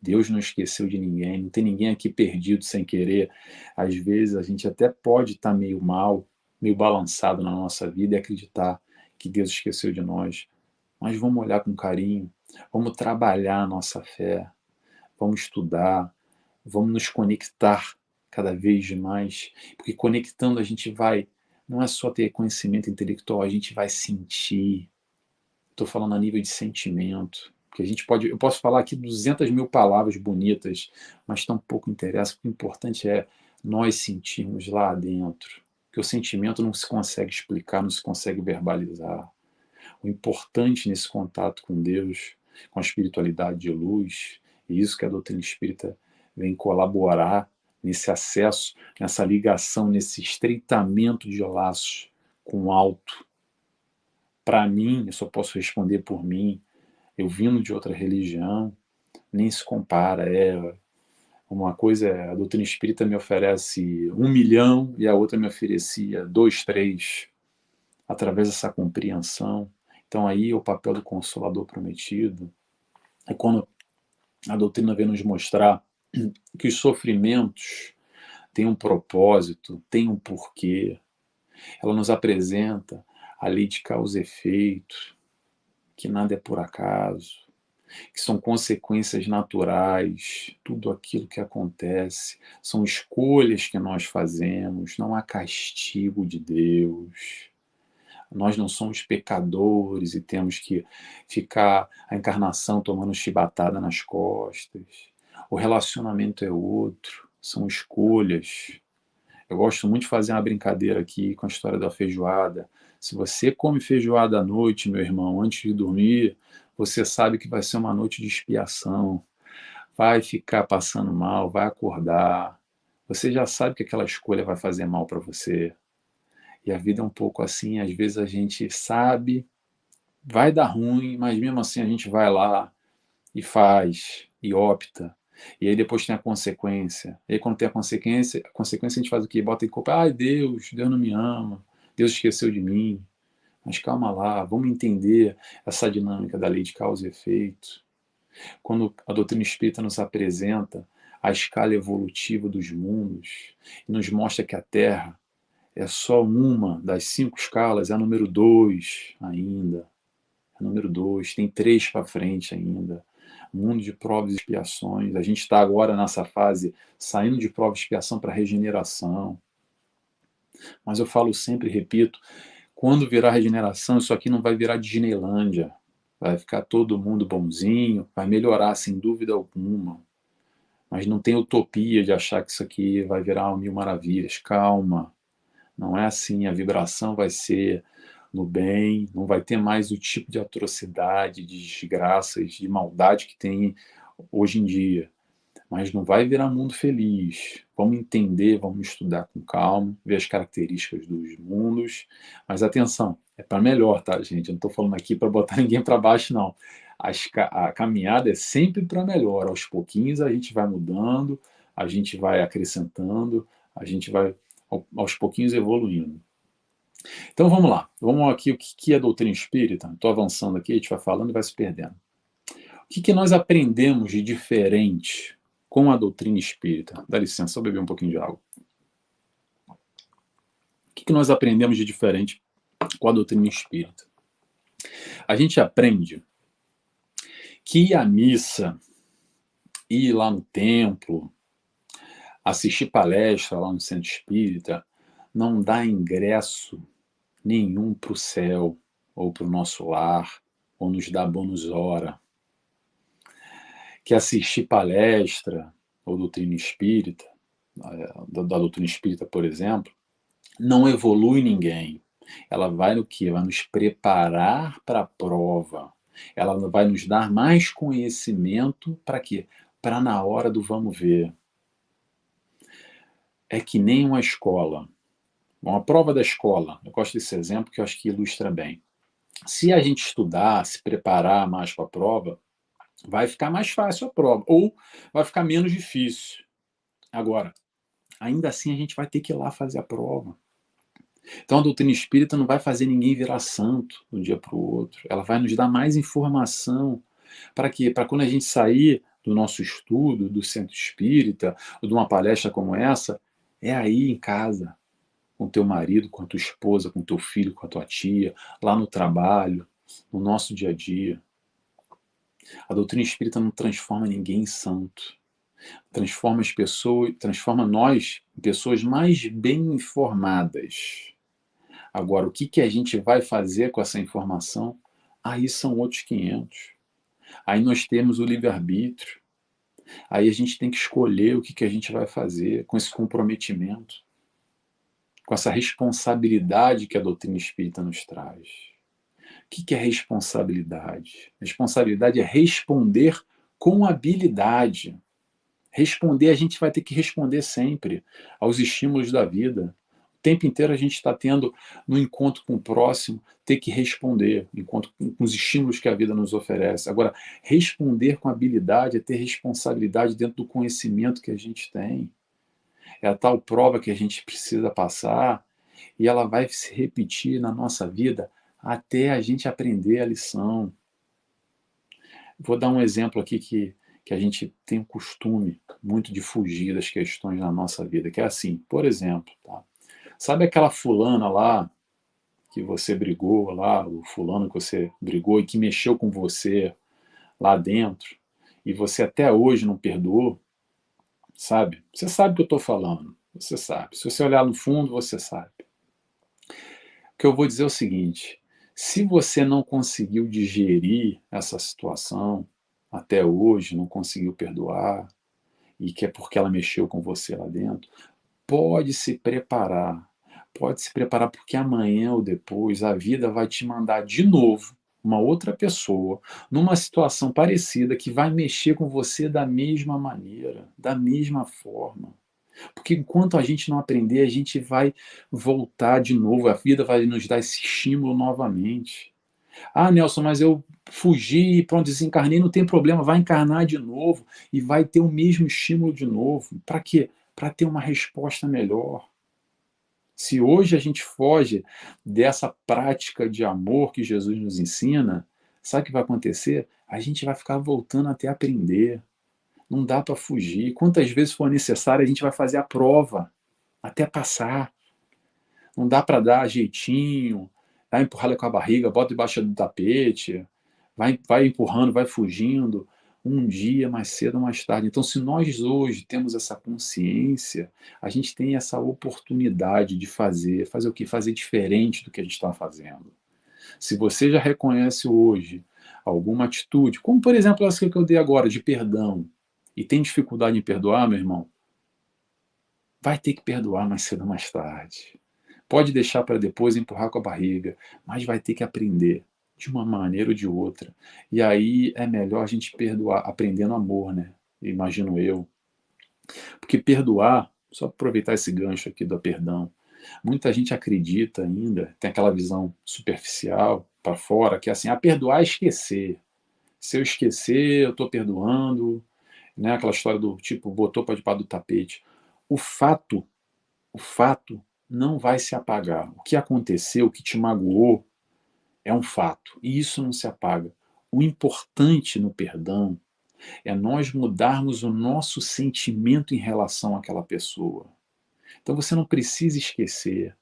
Deus não esqueceu de ninguém, não tem ninguém aqui perdido sem querer. Às vezes a gente até pode estar meio mal, meio balançado na nossa vida e acreditar que Deus esqueceu de nós. Mas vamos olhar com carinho, vamos trabalhar a nossa fé, vamos estudar, vamos nos conectar cada vez mais, porque conectando a gente vai, não é só ter conhecimento intelectual, a gente vai sentir. Estou falando a nível de sentimento, porque eu posso falar aqui 200 mil palavras bonitas, mas tão pouco interessa. O importante é nós sentirmos lá dentro, que o sentimento não se consegue explicar, não se consegue verbalizar. O importante nesse contato com Deus, com a espiritualidade de luz, e isso que a doutrina espírita vem colaborar nesse acesso, nessa ligação, nesse estreitamento de laços com o alto. Para mim, eu só posso responder por mim, eu vindo de outra religião, nem se compara. Uma coisa, a doutrina espírita me oferece 1 milhão e a outra me oferecia 2, 3, através dessa compreensão. Então aí o papel do Consolador prometido é quando a doutrina vem nos mostrar que os sofrimentos têm um propósito, têm um porquê. Ela nos apresenta a lei de causa e efeito, que nada é por acaso, que são consequências naturais, tudo aquilo que acontece, são escolhas que nós fazemos, não há castigo de Deus. Nós não somos pecadores e temos que ficar a encarnação tomando chibatada nas costas. O relacionamento é outro, são escolhas. Eu gosto muito de fazer uma brincadeira aqui com a história da feijoada. Se você come feijoada à noite, meu irmão, antes de dormir, você sabe que vai ser uma noite de expiação. Vai ficar passando mal, vai acordar. Você já sabe que aquela escolha vai fazer mal para você. E a vida é um pouco assim, às vezes a gente sabe, vai dar ruim, mas mesmo assim a gente vai lá e faz, e opta. E aí depois tem a consequência. E aí quando tem a consequência a gente faz o quê? Bota em culpa, ai Deus não me ama, Deus esqueceu de mim. Mas calma lá, vamos entender essa dinâmica da lei de causa e efeito. Quando a doutrina espírita nos apresenta a escala evolutiva dos mundos e nos mostra que a Terra é só uma das 5 escalas, é a número 2 ainda. É a número 2, tem 3 para frente ainda. Mundo de provas e expiações. A gente está agora nessa fase saindo de prova e expiação para regeneração. Mas eu falo sempre, repito, quando virar regeneração, isso aqui não vai virar Disneylândia. Vai ficar todo mundo bonzinho, vai melhorar sem dúvida alguma. Mas não tem utopia de achar que isso aqui vai virar 1000 maravilhas. Calma. Não é assim, a vibração vai ser no bem, não vai ter mais o tipo de atrocidade, de desgraças, de maldade que tem hoje em dia. Mas não vai virar mundo feliz. Vamos entender, vamos estudar com calma, ver as características dos mundos. Mas atenção, é para melhor, tá, gente? Eu não estou falando aqui para botar ninguém para baixo, não. A caminhada é sempre para melhor. Aos pouquinhos a gente vai mudando, a gente vai acrescentando, a gente vai aos pouquinhos evoluindo. Então vamos lá, vamos aqui o que é doutrina espírita. Estou avançando aqui, a gente vai falando e vai se perdendo. O que nós aprendemos de diferente com a doutrina espírita? Dá licença, eu beber um pouquinho de água. O que nós aprendemos de diferente com a doutrina espírita? A gente aprende que ir à missa, ir lá no templo, assistir palestra lá no centro espírita, não dá ingresso nenhum para o céu, ou para o nosso lar, ou nos dá bônus hora. Que assistir palestra, ou doutrina espírita, da doutrina espírita, por exemplo, não evolui ninguém. Ela vai no quê? Vai nos preparar para a prova. Ela vai nos dar mais conhecimento para quê? Para na hora do vamos ver. É que nem uma escola. Uma prova da escola, eu gosto desse exemplo que eu acho que ilustra bem. Se a gente estudar, se preparar mais para a prova, vai ficar mais fácil a prova, ou vai ficar menos difícil. Agora, ainda assim a gente vai ter que ir lá fazer a prova. Então a doutrina espírita não vai fazer ninguém virar santo de um dia para o outro. Ela vai nos dar mais informação. Para quê? Para quando a gente sair do nosso estudo, do centro espírita, ou de uma palestra como essa, é aí em casa, com teu marido, com a tua esposa, com teu filho, com a tua tia, lá no trabalho, no nosso dia a dia. A doutrina espírita não transforma ninguém em santo. Transforma as pessoas, transforma nós em pessoas mais bem informadas. Agora, o que a gente vai fazer com essa informação? Aí são outros 500. Aí nós temos o livre-arbítrio. Aí a gente tem que escolher o que a gente vai fazer com esse comprometimento, com essa responsabilidade que a doutrina espírita nos traz. O que é responsabilidade? Responsabilidade é responder com habilidade. Responder, a gente vai ter que responder sempre aos estímulos da vida. O tempo inteiro a gente está tendo, no encontro com o próximo, ter que responder, encontro com os estímulos que a vida nos oferece. Agora, responder com habilidade é ter responsabilidade dentro do conhecimento que a gente tem. É a tal prova que a gente precisa passar e ela vai se repetir na nossa vida até a gente aprender a lição. Vou dar um exemplo aqui que a gente tem o costume muito de fugir das questões na nossa vida, que é assim, por exemplo, tá? Sabe aquela fulana lá que você brigou lá, o fulano que você brigou e que mexeu com você lá dentro, e você até hoje não perdoou, sabe? Você sabe o que eu estou falando, você sabe. Se você olhar no fundo, você sabe. O que eu vou dizer é o seguinte, se você não conseguiu digerir essa situação até hoje, não conseguiu perdoar, e que é porque ela mexeu com você lá dentro, pode se preparar. Pode se preparar porque amanhã ou depois a vida vai te mandar de novo uma outra pessoa numa situação parecida que vai mexer com você da mesma maneira, da mesma forma. Porque enquanto a gente não aprender, a gente vai voltar de novo, a vida vai nos dar esse estímulo novamente. Ah, Nelson, mas eu fugir, pronto, desencarnei, não tem problema, vai encarnar de novo e vai ter o mesmo estímulo de novo. Para quê? Para ter uma resposta melhor. Se hoje a gente foge dessa prática de amor que Jesus nos ensina, sabe o que vai acontecer? A gente vai ficar voltando até aprender. Não dá para fugir. Quantas vezes for necessário, a gente vai fazer a prova até passar. Não dá para dar jeitinho, vai empurrar com a barriga, bota debaixo do tapete, vai empurrando, vai fugindo, um dia mais cedo ou mais tarde. Então, se nós hoje temos essa consciência, a gente tem essa oportunidade de fazer o quê? Fazer diferente do que a gente está fazendo. Se você já reconhece hoje alguma atitude, como por exemplo essa que eu dei agora, de perdão, e tem dificuldade em perdoar, meu irmão, vai ter que perdoar mais cedo ou mais tarde. Pode deixar para depois empurrar com a barriga, mas vai ter que aprender de uma maneira ou de outra. E aí é melhor a gente perdoar, aprendendo amor, né? Imagino eu. Porque perdoar, só aproveitar esse gancho aqui do perdão, muita gente acredita ainda, tem aquela visão superficial para fora, que é assim, perdoar é esquecer. Se eu esquecer, eu estou perdoando, né? Aquela história do tipo, botou para debaixo do tapete. O fato, o fato não vai se apagar. O que aconteceu, o que te magoou, é um fato. E isso não se apaga. O importante no perdão é nós mudarmos o nosso sentimento em relação àquela pessoa. Então você não precisa esquecer,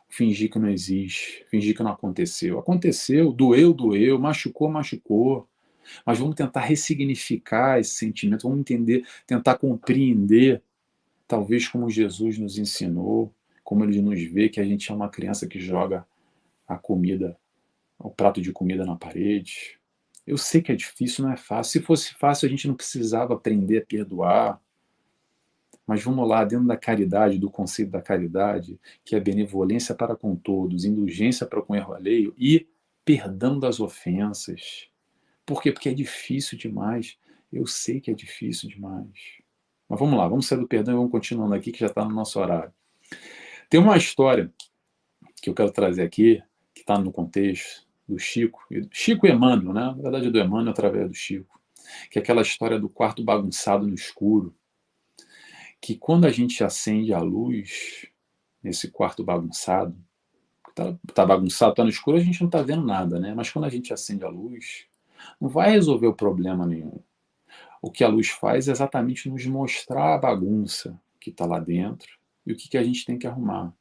fingir que não existe, fingir que não aconteceu. Aconteceu, doeu, doeu, machucou, machucou. Mas vamos tentar ressignificar esse sentimento, vamos entender, tentar compreender, talvez como Jesus nos ensinou, como ele nos vê, que a gente é uma criança que joga a comida, o prato de comida na parede. Eu sei que é difícil, não é fácil. Se fosse fácil, a gente não precisava aprender a perdoar. Mas vamos lá, dentro da caridade, do conceito da caridade, que é benevolência para com todos, indulgência para com o erro alheio e perdão das ofensas. Por quê? Porque é difícil demais. Eu sei que é difícil demais. Mas vamos lá, vamos sair do perdão e vamos continuando aqui, que já está no nosso horário. Tem uma história que eu quero trazer aqui, que está no contexto do Chico, Chico e Emmanuel, né? Na verdade é do Emmanuel através do Chico, que é aquela história do quarto bagunçado no escuro, que quando a gente acende a luz nesse quarto bagunçado, tá bagunçado, tá no escuro, a gente não está vendo nada, né? Mas quando a gente acende a luz, não vai resolver o problema nenhum. O que a luz faz é exatamente nos mostrar a bagunça que está lá dentro e o que a gente tem que arrumar.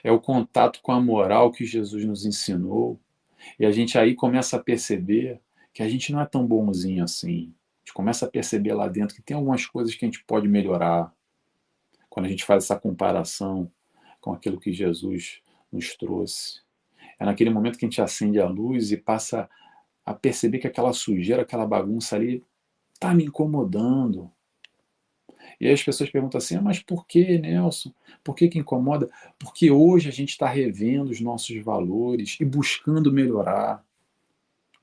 É o contato com a moral que Jesus nos ensinou, e a gente aí começa a perceber que a gente não é tão bonzinho assim. A gente começa a perceber lá dentro que tem algumas coisas que a gente pode melhorar quando a gente faz essa comparação com aquilo que Jesus nos trouxe. É naquele momento que a gente acende a luz e passa a perceber que aquela sujeira, aquela bagunça ali está me incomodando. E aí as pessoas perguntam assim, mas por que, Nelson? Por que incomoda? Porque hoje a gente está revendo os nossos valores e buscando melhorar.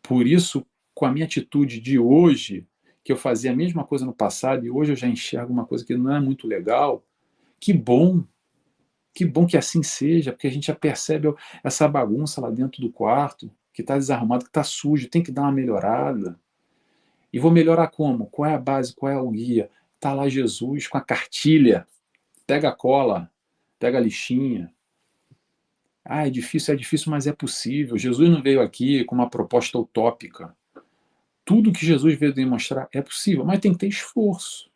Por isso, com a minha atitude de hoje, que eu fazia a mesma coisa no passado e hoje eu já enxergo uma coisa que não é muito legal, que bom que assim seja, porque a gente já percebe essa bagunça lá dentro do quarto, que está desarrumado, que está sujo, tem que dar uma melhorada. E vou melhorar como? Qual é a base, qual é o guia? Está lá Jesus com a cartilha, pega a cola, pega a lixinha. É difícil, mas é possível. Jesus não veio aqui com uma proposta utópica. Tudo que Jesus veio demonstrar é possível, mas tem que ter esforço.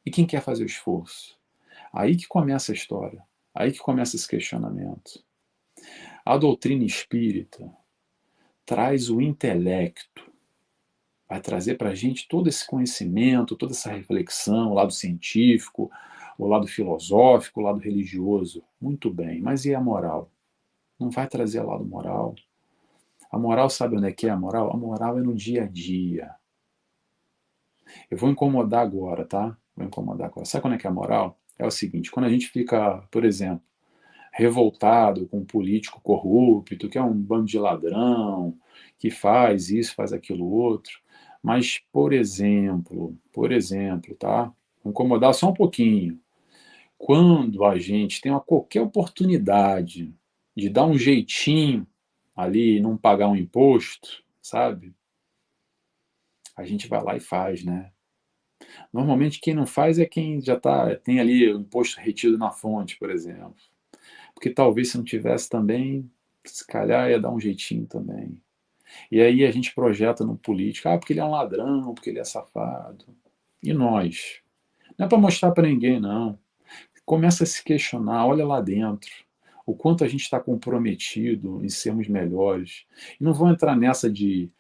E quem quer fazer o esforço? Aí que começa a história. Aí que começa esse questionamento. A doutrina espírita traz o intelecto, vai trazer para a gente todo esse conhecimento, toda essa reflexão, o lado científico, o lado filosófico, o lado religioso. Muito bem, mas e a moral? Não vai trazer o lado moral? A moral, sabe onde é que é a moral? A moral é no dia a dia. Eu vou incomodar agora, tá? Vou incomodar agora. Sabe quando é que é a moral? É o seguinte, quando a gente fica, por exemplo, revoltado com um político corrupto, que é um bando de ladrão, que faz isso, faz aquilo outro. Mas, por exemplo, tá? Vou incomodar só um pouquinho. Quando a gente tem qualquer oportunidade de dar um jeitinho ali e não pagar um imposto, sabe? A gente vai lá e faz, né? Normalmente quem não faz é quem já tem ali o imposto retido na fonte, por exemplo. Porque talvez se não tivesse também, se calhar ia dar um jeitinho também. E aí a gente projeta no político, porque ele é um ladrão, porque ele é safado. E nós? Não é para mostrar para ninguém, não. Começa a se questionar, olha lá dentro, o quanto a gente está comprometido em sermos melhores. E não vou entrar nessa de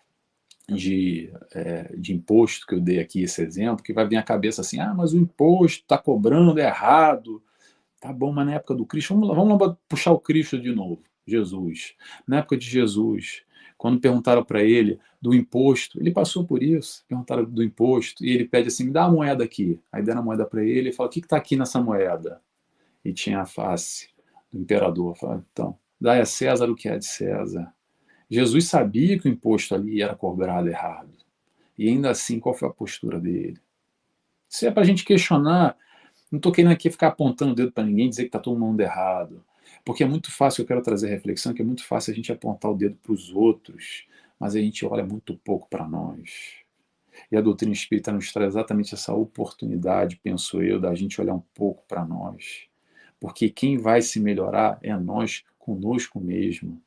imposto que eu dei aqui, esse exemplo, que vai vir à cabeça assim, mas o imposto está cobrando errado. Tá bom, mas na época do Cristo, vamos lá puxar o Cristo de novo, Jesus. Na época de Jesus, quando perguntaram para ele do imposto, ele passou por isso, perguntaram do imposto, e ele pede assim, me dá a moeda aqui. Aí deram a moeda para ele e fala, o que está aqui nessa moeda? E tinha a face do imperador. Fala, então, dai a César o que é de César. Jesus sabia que o imposto ali era cobrado errado. E ainda assim, qual foi a postura dele? Isso é para a gente questionar. Não estou querendo aqui ficar apontando o dedo para ninguém, dizer que está todo mundo errado. Porque é muito fácil, eu quero trazer reflexão, que é muito fácil a gente apontar o dedo para os outros, mas a gente olha muito pouco para nós. E a doutrina espírita nos traz exatamente essa oportunidade, penso eu, da gente olhar um pouco para nós. Porque quem vai se melhorar é nós conosco mesmo,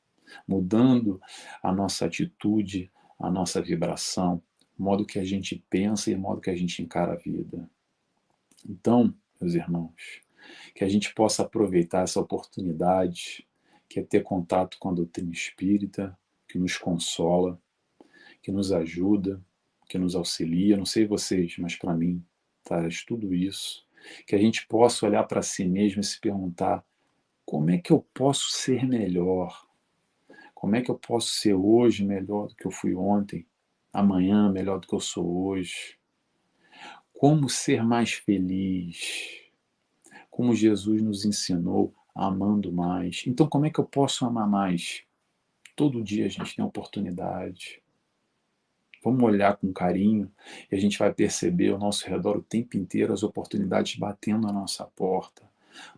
mudando a nossa atitude, a nossa vibração, o modo que a gente pensa e o modo que a gente encara a vida. Então, meus irmãos, que a gente possa aproveitar essa oportunidade, que é ter contato com a doutrina espírita, que nos consola, que nos ajuda, que nos auxilia. Não sei vocês, mas para mim traz tudo isso. Que a gente possa olhar para si mesmo e se perguntar: como é que eu posso ser melhor? Como é que eu posso ser hoje melhor do que eu fui ontem? Amanhã melhor do que eu sou hoje? Como ser mais feliz? Como Jesus nos ensinou, amando mais. Então, como é que eu posso amar mais? Todo dia a gente tem oportunidade. Vamos olhar com carinho e a gente vai perceber ao nosso redor o tempo inteiro as oportunidades batendo na nossa porta,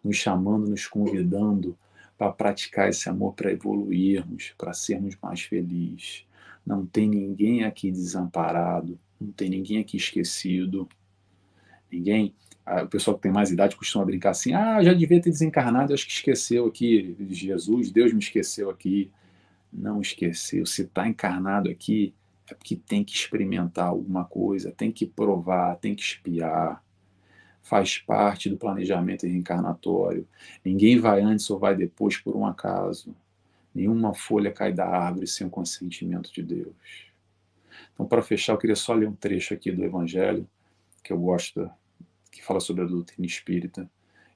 nos chamando, nos convidando para praticar esse amor, para evoluirmos, para sermos mais felizes. Não tem ninguém aqui desamparado, não tem ninguém aqui esquecido. Ninguém, o pessoal que tem mais idade costuma brincar assim, já devia ter desencarnado, acho que esqueceu aqui, Jesus, Deus me esqueceu aqui. Não esqueceu, se está encarnado aqui, é porque tem que experimentar alguma coisa, tem que provar, tem que espiar, faz parte do planejamento reencarnatório. Ninguém vai antes ou vai depois por um acaso. Nenhuma folha cai da árvore sem o consentimento de Deus. Então, para fechar, eu queria só ler um trecho aqui do Evangelho, que eu gosto, que fala sobre a doutrina espírita,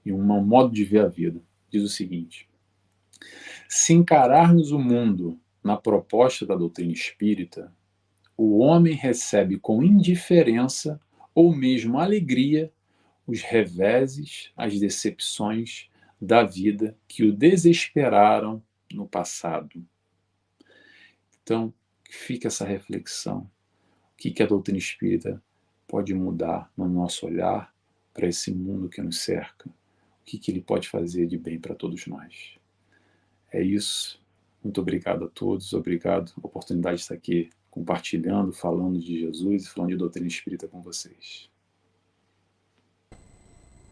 e um modo de ver a vida. Diz o seguinte: se encararmos o mundo na proposta da doutrina espírita, o homem recebe com indiferença ou mesmo alegria os reveses, as decepções da vida que o desesperaram no passado. Então, fica essa reflexão. O que a doutrina espírita pode mudar no nosso olhar para esse mundo que nos cerca? O que ele pode fazer de bem para todos nós? É isso. Muito obrigado a todos. Obrigado a oportunidade de estar aqui compartilhando, falando de Jesus e falando de doutrina espírita com vocês.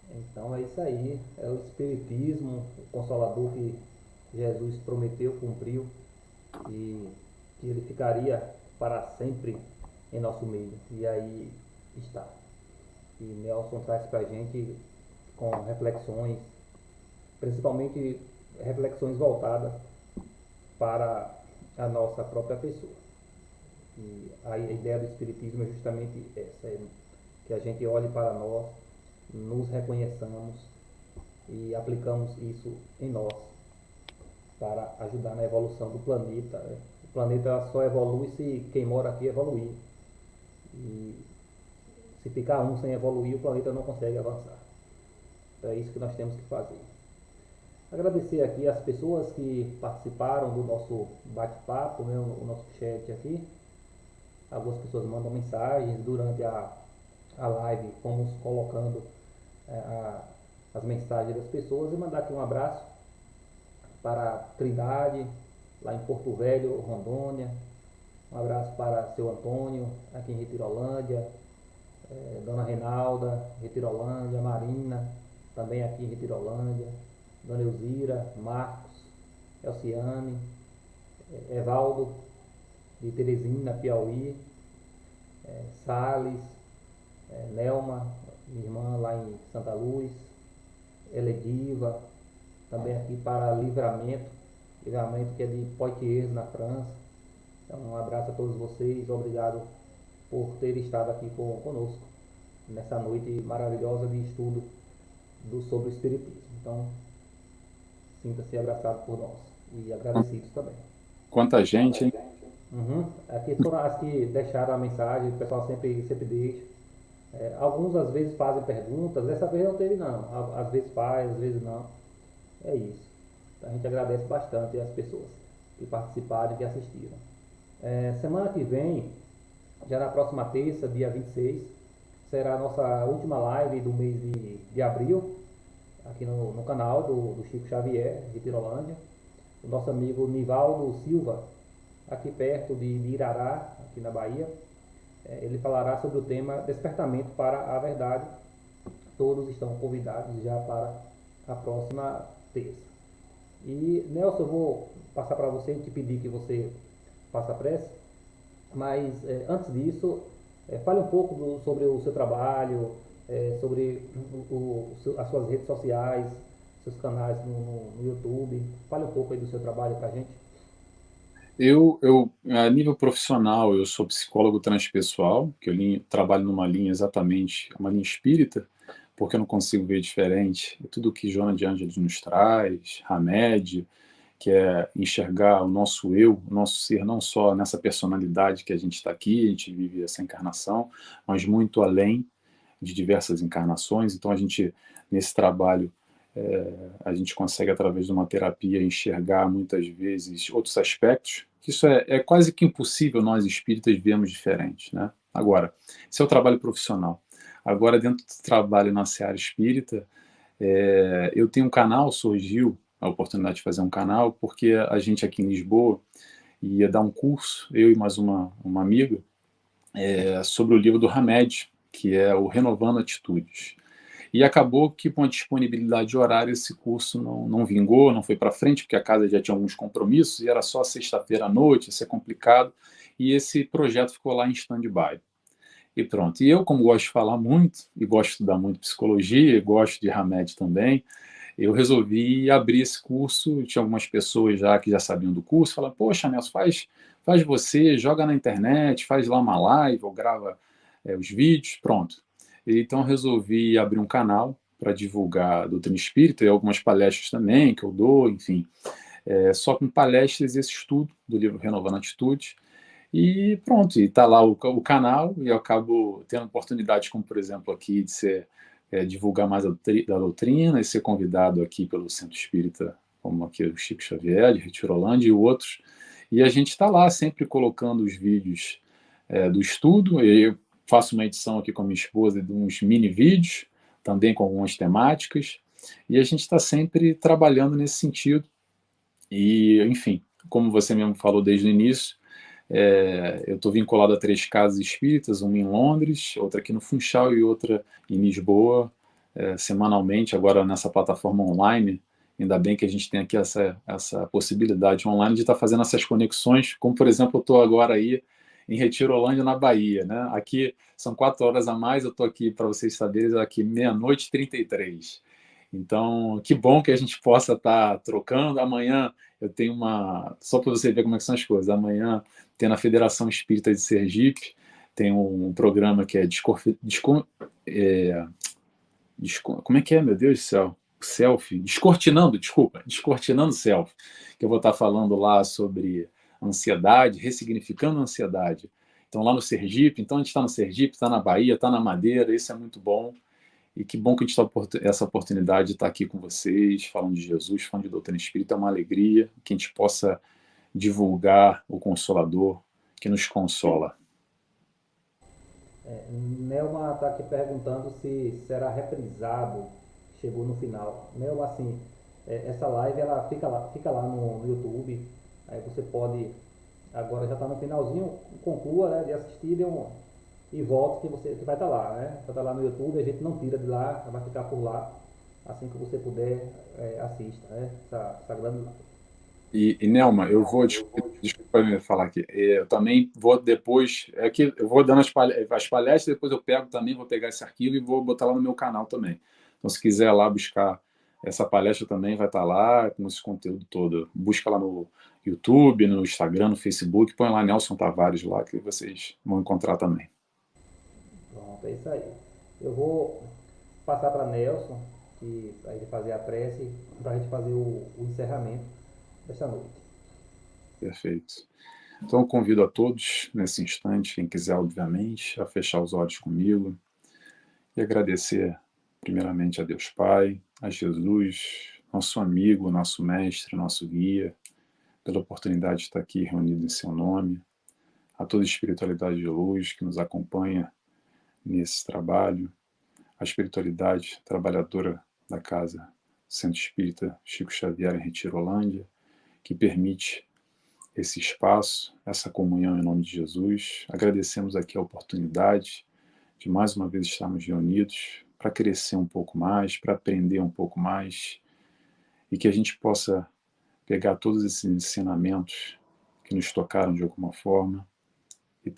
Então é isso aí. É o Espiritismo, o Consolador que Jesus prometeu, cumpriu e que ele ficaria para sempre em nosso meio. E aí está. E Nelson traz para a gente com reflexões, principalmente reflexões voltadas para a nossa própria pessoa. E a ideia do Espiritismo é justamente essa, é que a gente olhe para nós, nos reconheçamos e aplicamos isso em nós para ajudar na evolução do planeta. O planeta só evolui se quem mora aqui evoluir. E se ficar um sem evoluir, o planeta não consegue avançar. Então é isso que nós temos que fazer. Agradecer aqui as pessoas que participaram do nosso bate-papo, né, o nosso chat aqui. Algumas pessoas mandam mensagens durante a live, fomos colocando as mensagens das pessoas e mandar aqui um abraço para Trindade, lá em Porto Velho, Rondônia, Um abraço para seu Antônio, aqui em Retirolândia, Dona Reinalda, Retirolândia, Marina, também aqui em Retirolândia, Dona Elzira, Marcos, Elciane, Evaldo, de Teresina, Piauí, Salles, Nelma, minha irmã lá em Santa Luz, Elediva, também aqui para Livramento que é de Poitiers, na França. Então, um abraço a todos vocês, obrigado por ter estado aqui conosco nessa noite maravilhosa de estudo sobre o Espiritismo. Então, sinta-se abraçado por nós e agradecidos também. Quanta gente, hein? Uhum. Aqui foram as que deixaram a mensagem, o pessoal sempre deixa. Alguns às vezes fazem perguntas, dessa vez não teve não. Às vezes faz, às vezes não. É isso. Então, a gente agradece bastante as pessoas que participaram e que assistiram. Semana que vem, já na próxima terça, dia 26, será a nossa última live do mês de abril, aqui no canal do Chico Xavier, de Tirolândia. O nosso amigo Nivaldo Silva, aqui perto de Irará, aqui na Bahia, ele falará sobre o tema Despertamento para a Verdade. Todos estão convidados já para a próxima terça. E, Nelson, eu vou passar para você e te pedir que você faça a prece, mas antes disso, fale um pouco sobre o seu trabalho, sobre as suas redes sociais, seus canais no YouTube. Fale um pouco aí do seu trabalho para a gente. A nível profissional, eu sou psicólogo transpessoal, que trabalho numa linha exatamente, uma linha espírita, porque eu não consigo ver diferente. É tudo que Joana de Ângeles nos traz, Hamed, que é enxergar o nosso eu, o nosso ser, não só nessa personalidade que a gente está aqui, a gente vive essa encarnação, mas muito além de diversas encarnações. Então, nesse trabalho, a gente consegue, através de uma terapia, enxergar muitas vezes outros aspectos, que isso é quase que impossível nós espíritas vermos diferente, né? Agora, esse é o trabalho profissional. Agora, dentro do trabalho na seara espírita, eu tenho um canal, surgiu a oportunidade de fazer um canal, porque a gente aqui em Lisboa ia dar um curso, eu e mais uma amiga, sobre o livro do Hamed, que é o Renovando Atitudes. E acabou que, com a disponibilidade de horário, esse curso não vingou, não foi para frente, porque a casa já tinha alguns compromissos e era só sexta-feira à noite, ia ser complicado, e esse projeto ficou lá em stand-by. E pronto. E eu, como gosto de falar muito, e gosto de estudar muito psicologia, e gosto de Hamed também, eu resolvi abrir esse curso. Tinha algumas pessoas já que já sabiam do curso, falaram, poxa, Nelson, faz você, joga na internet, faz lá uma live, ou grava os vídeos, pronto. Então resolvi abrir um canal para divulgar a doutrina espírita e algumas palestras também que eu dou, enfim, só com palestras e esse estudo do livro Renovando Atitudes. E pronto, e está lá o canal, e eu acabo tendo oportunidades, como por exemplo aqui, divulgar mais da doutrina e ser convidado aqui pelo Centro Espírita, como aqui o Chico Xavier, de Retirolândia e outros. E a gente está lá sempre colocando os vídeos do estudo. Eu faço uma edição aqui com a minha esposa de uns mini vídeos, também com algumas temáticas, e a gente está sempre trabalhando nesse sentido. E, enfim, como você mesmo falou desde o início, eu estou vinculado a 3 casas espíritas, uma em Londres, outra aqui no Funchal e outra em Lisboa, semanalmente, agora nessa plataforma online. Ainda bem que a gente tem aqui essa possibilidade online de estar fazendo essas conexões, como, por exemplo, eu estou agora aí em Retirolândia, na Bahia, né? Aqui são 4 horas a mais, eu estou aqui, para vocês saberem, aqui meia-noite e 33. Então, que bom que a gente possa estar trocando. Amanhã eu tenho só para você ver como é que são as coisas, amanhã tem na Federação Espírita de Sergipe, tem um programa que é como é que é, meu Deus do céu? Selfie, Descortinando Selfie, que eu vou estar falando lá sobre ansiedade, ressignificando a ansiedade. Então, lá no Sergipe, então a gente está no Sergipe, está na Bahia, está na Madeira, isso é muito bom. E que bom que a gente está essa oportunidade de estar aqui com vocês, falando de Jesus, falando de doutrina espírita, é uma alegria que a gente possa divulgar o Consolador que nos consola. Nelma está aqui perguntando se será reprisado, chegou no final. Nelma, assim, essa live ela fica lá no YouTube, aí você pode agora já está no finalzinho, conclua, né, de assistir e volte que vai estar lá, né? Vai estar lá no YouTube, a gente não tira de lá, vai ficar por lá. Assim que você puder, assista, né? Essa grande live. E Nelma, eu vou, desculpa me falar aqui, eu também vou depois, é que eu vou dando as palestras, depois eu pego também, vou pegar esse arquivo e vou botar lá no meu canal também. Então, se quiser lá buscar essa palestra também, vai estar lá com esse conteúdo todo. Busca lá no YouTube, no Instagram, no Facebook, põe lá Nelson Tavares lá, que vocês vão encontrar também. Pronto, é isso aí. Eu vou passar para Nelson, que a gente fazer a prece, para a gente fazer o encerramento desta noite. Perfeito. Então, eu convido a todos, nesse instante, quem quiser, obviamente, a fechar os olhos comigo e agradecer, primeiramente, a Deus Pai, a Jesus, nosso amigo, nosso mestre, nosso guia, pela oportunidade de estar aqui reunido em seu nome, a toda a espiritualidade de luz que nos acompanha nesse trabalho, a espiritualidade trabalhadora da Casa Centro Espírita Chico Xavier em Retirolândia, que permite esse espaço, essa comunhão em nome de Jesus. Agradecemos aqui a oportunidade de mais uma vez estarmos reunidos para crescer um pouco mais, para aprender um pouco mais e que a gente possa pegar todos esses ensinamentos que nos tocaram de alguma forma e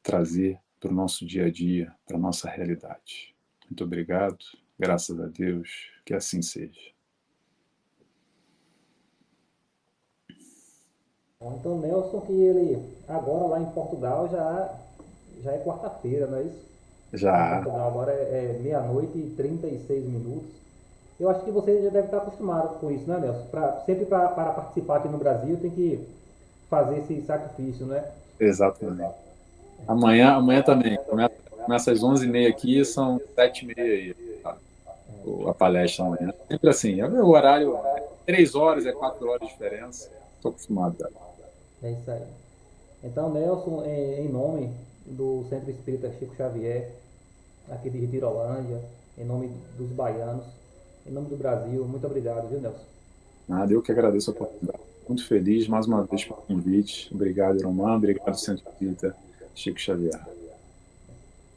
trazer para o nosso dia a dia, para a nossa realidade. Muito obrigado, graças a Deus, que assim seja. Então, Nelson, que ele agora lá em Portugal já é quarta-feira, não é isso? Lá em Já, Portugal agora é meia-noite e 36 minutos. Eu acho que você já deve estar acostumado com isso, né, Nelson? Sempre para participar aqui no Brasil tem que fazer esse sacrifício, né? exatamente. Amanhã também. Começa às 11h30 aqui, são 7h30 aí, a palestra amanhã. Sempre assim, é o meu horário, 3 horas, 4 horas de diferença. Estou acostumado, cara. É isso aí. Então, Nelson, em nome do Centro Espírita Chico Xavier, aqui de Retirolândia, em nome dos baianos, em nome do Brasil, muito obrigado, viu, Nelson? Nada, eu que agradeço a oportunidade. Muito feliz, mais uma vez, pelo convite. Obrigado, Romão. Obrigado, Centro Espírita Chico Xavier.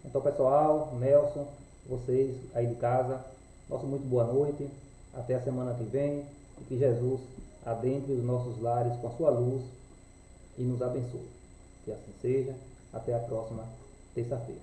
Então, pessoal, Nelson, vocês aí de casa, nossa muito boa noite. Até a semana que vem. E que Jesus adentre os nossos lares com a sua luz e nos abençoe. Que assim seja. Até a próxima terça-feira.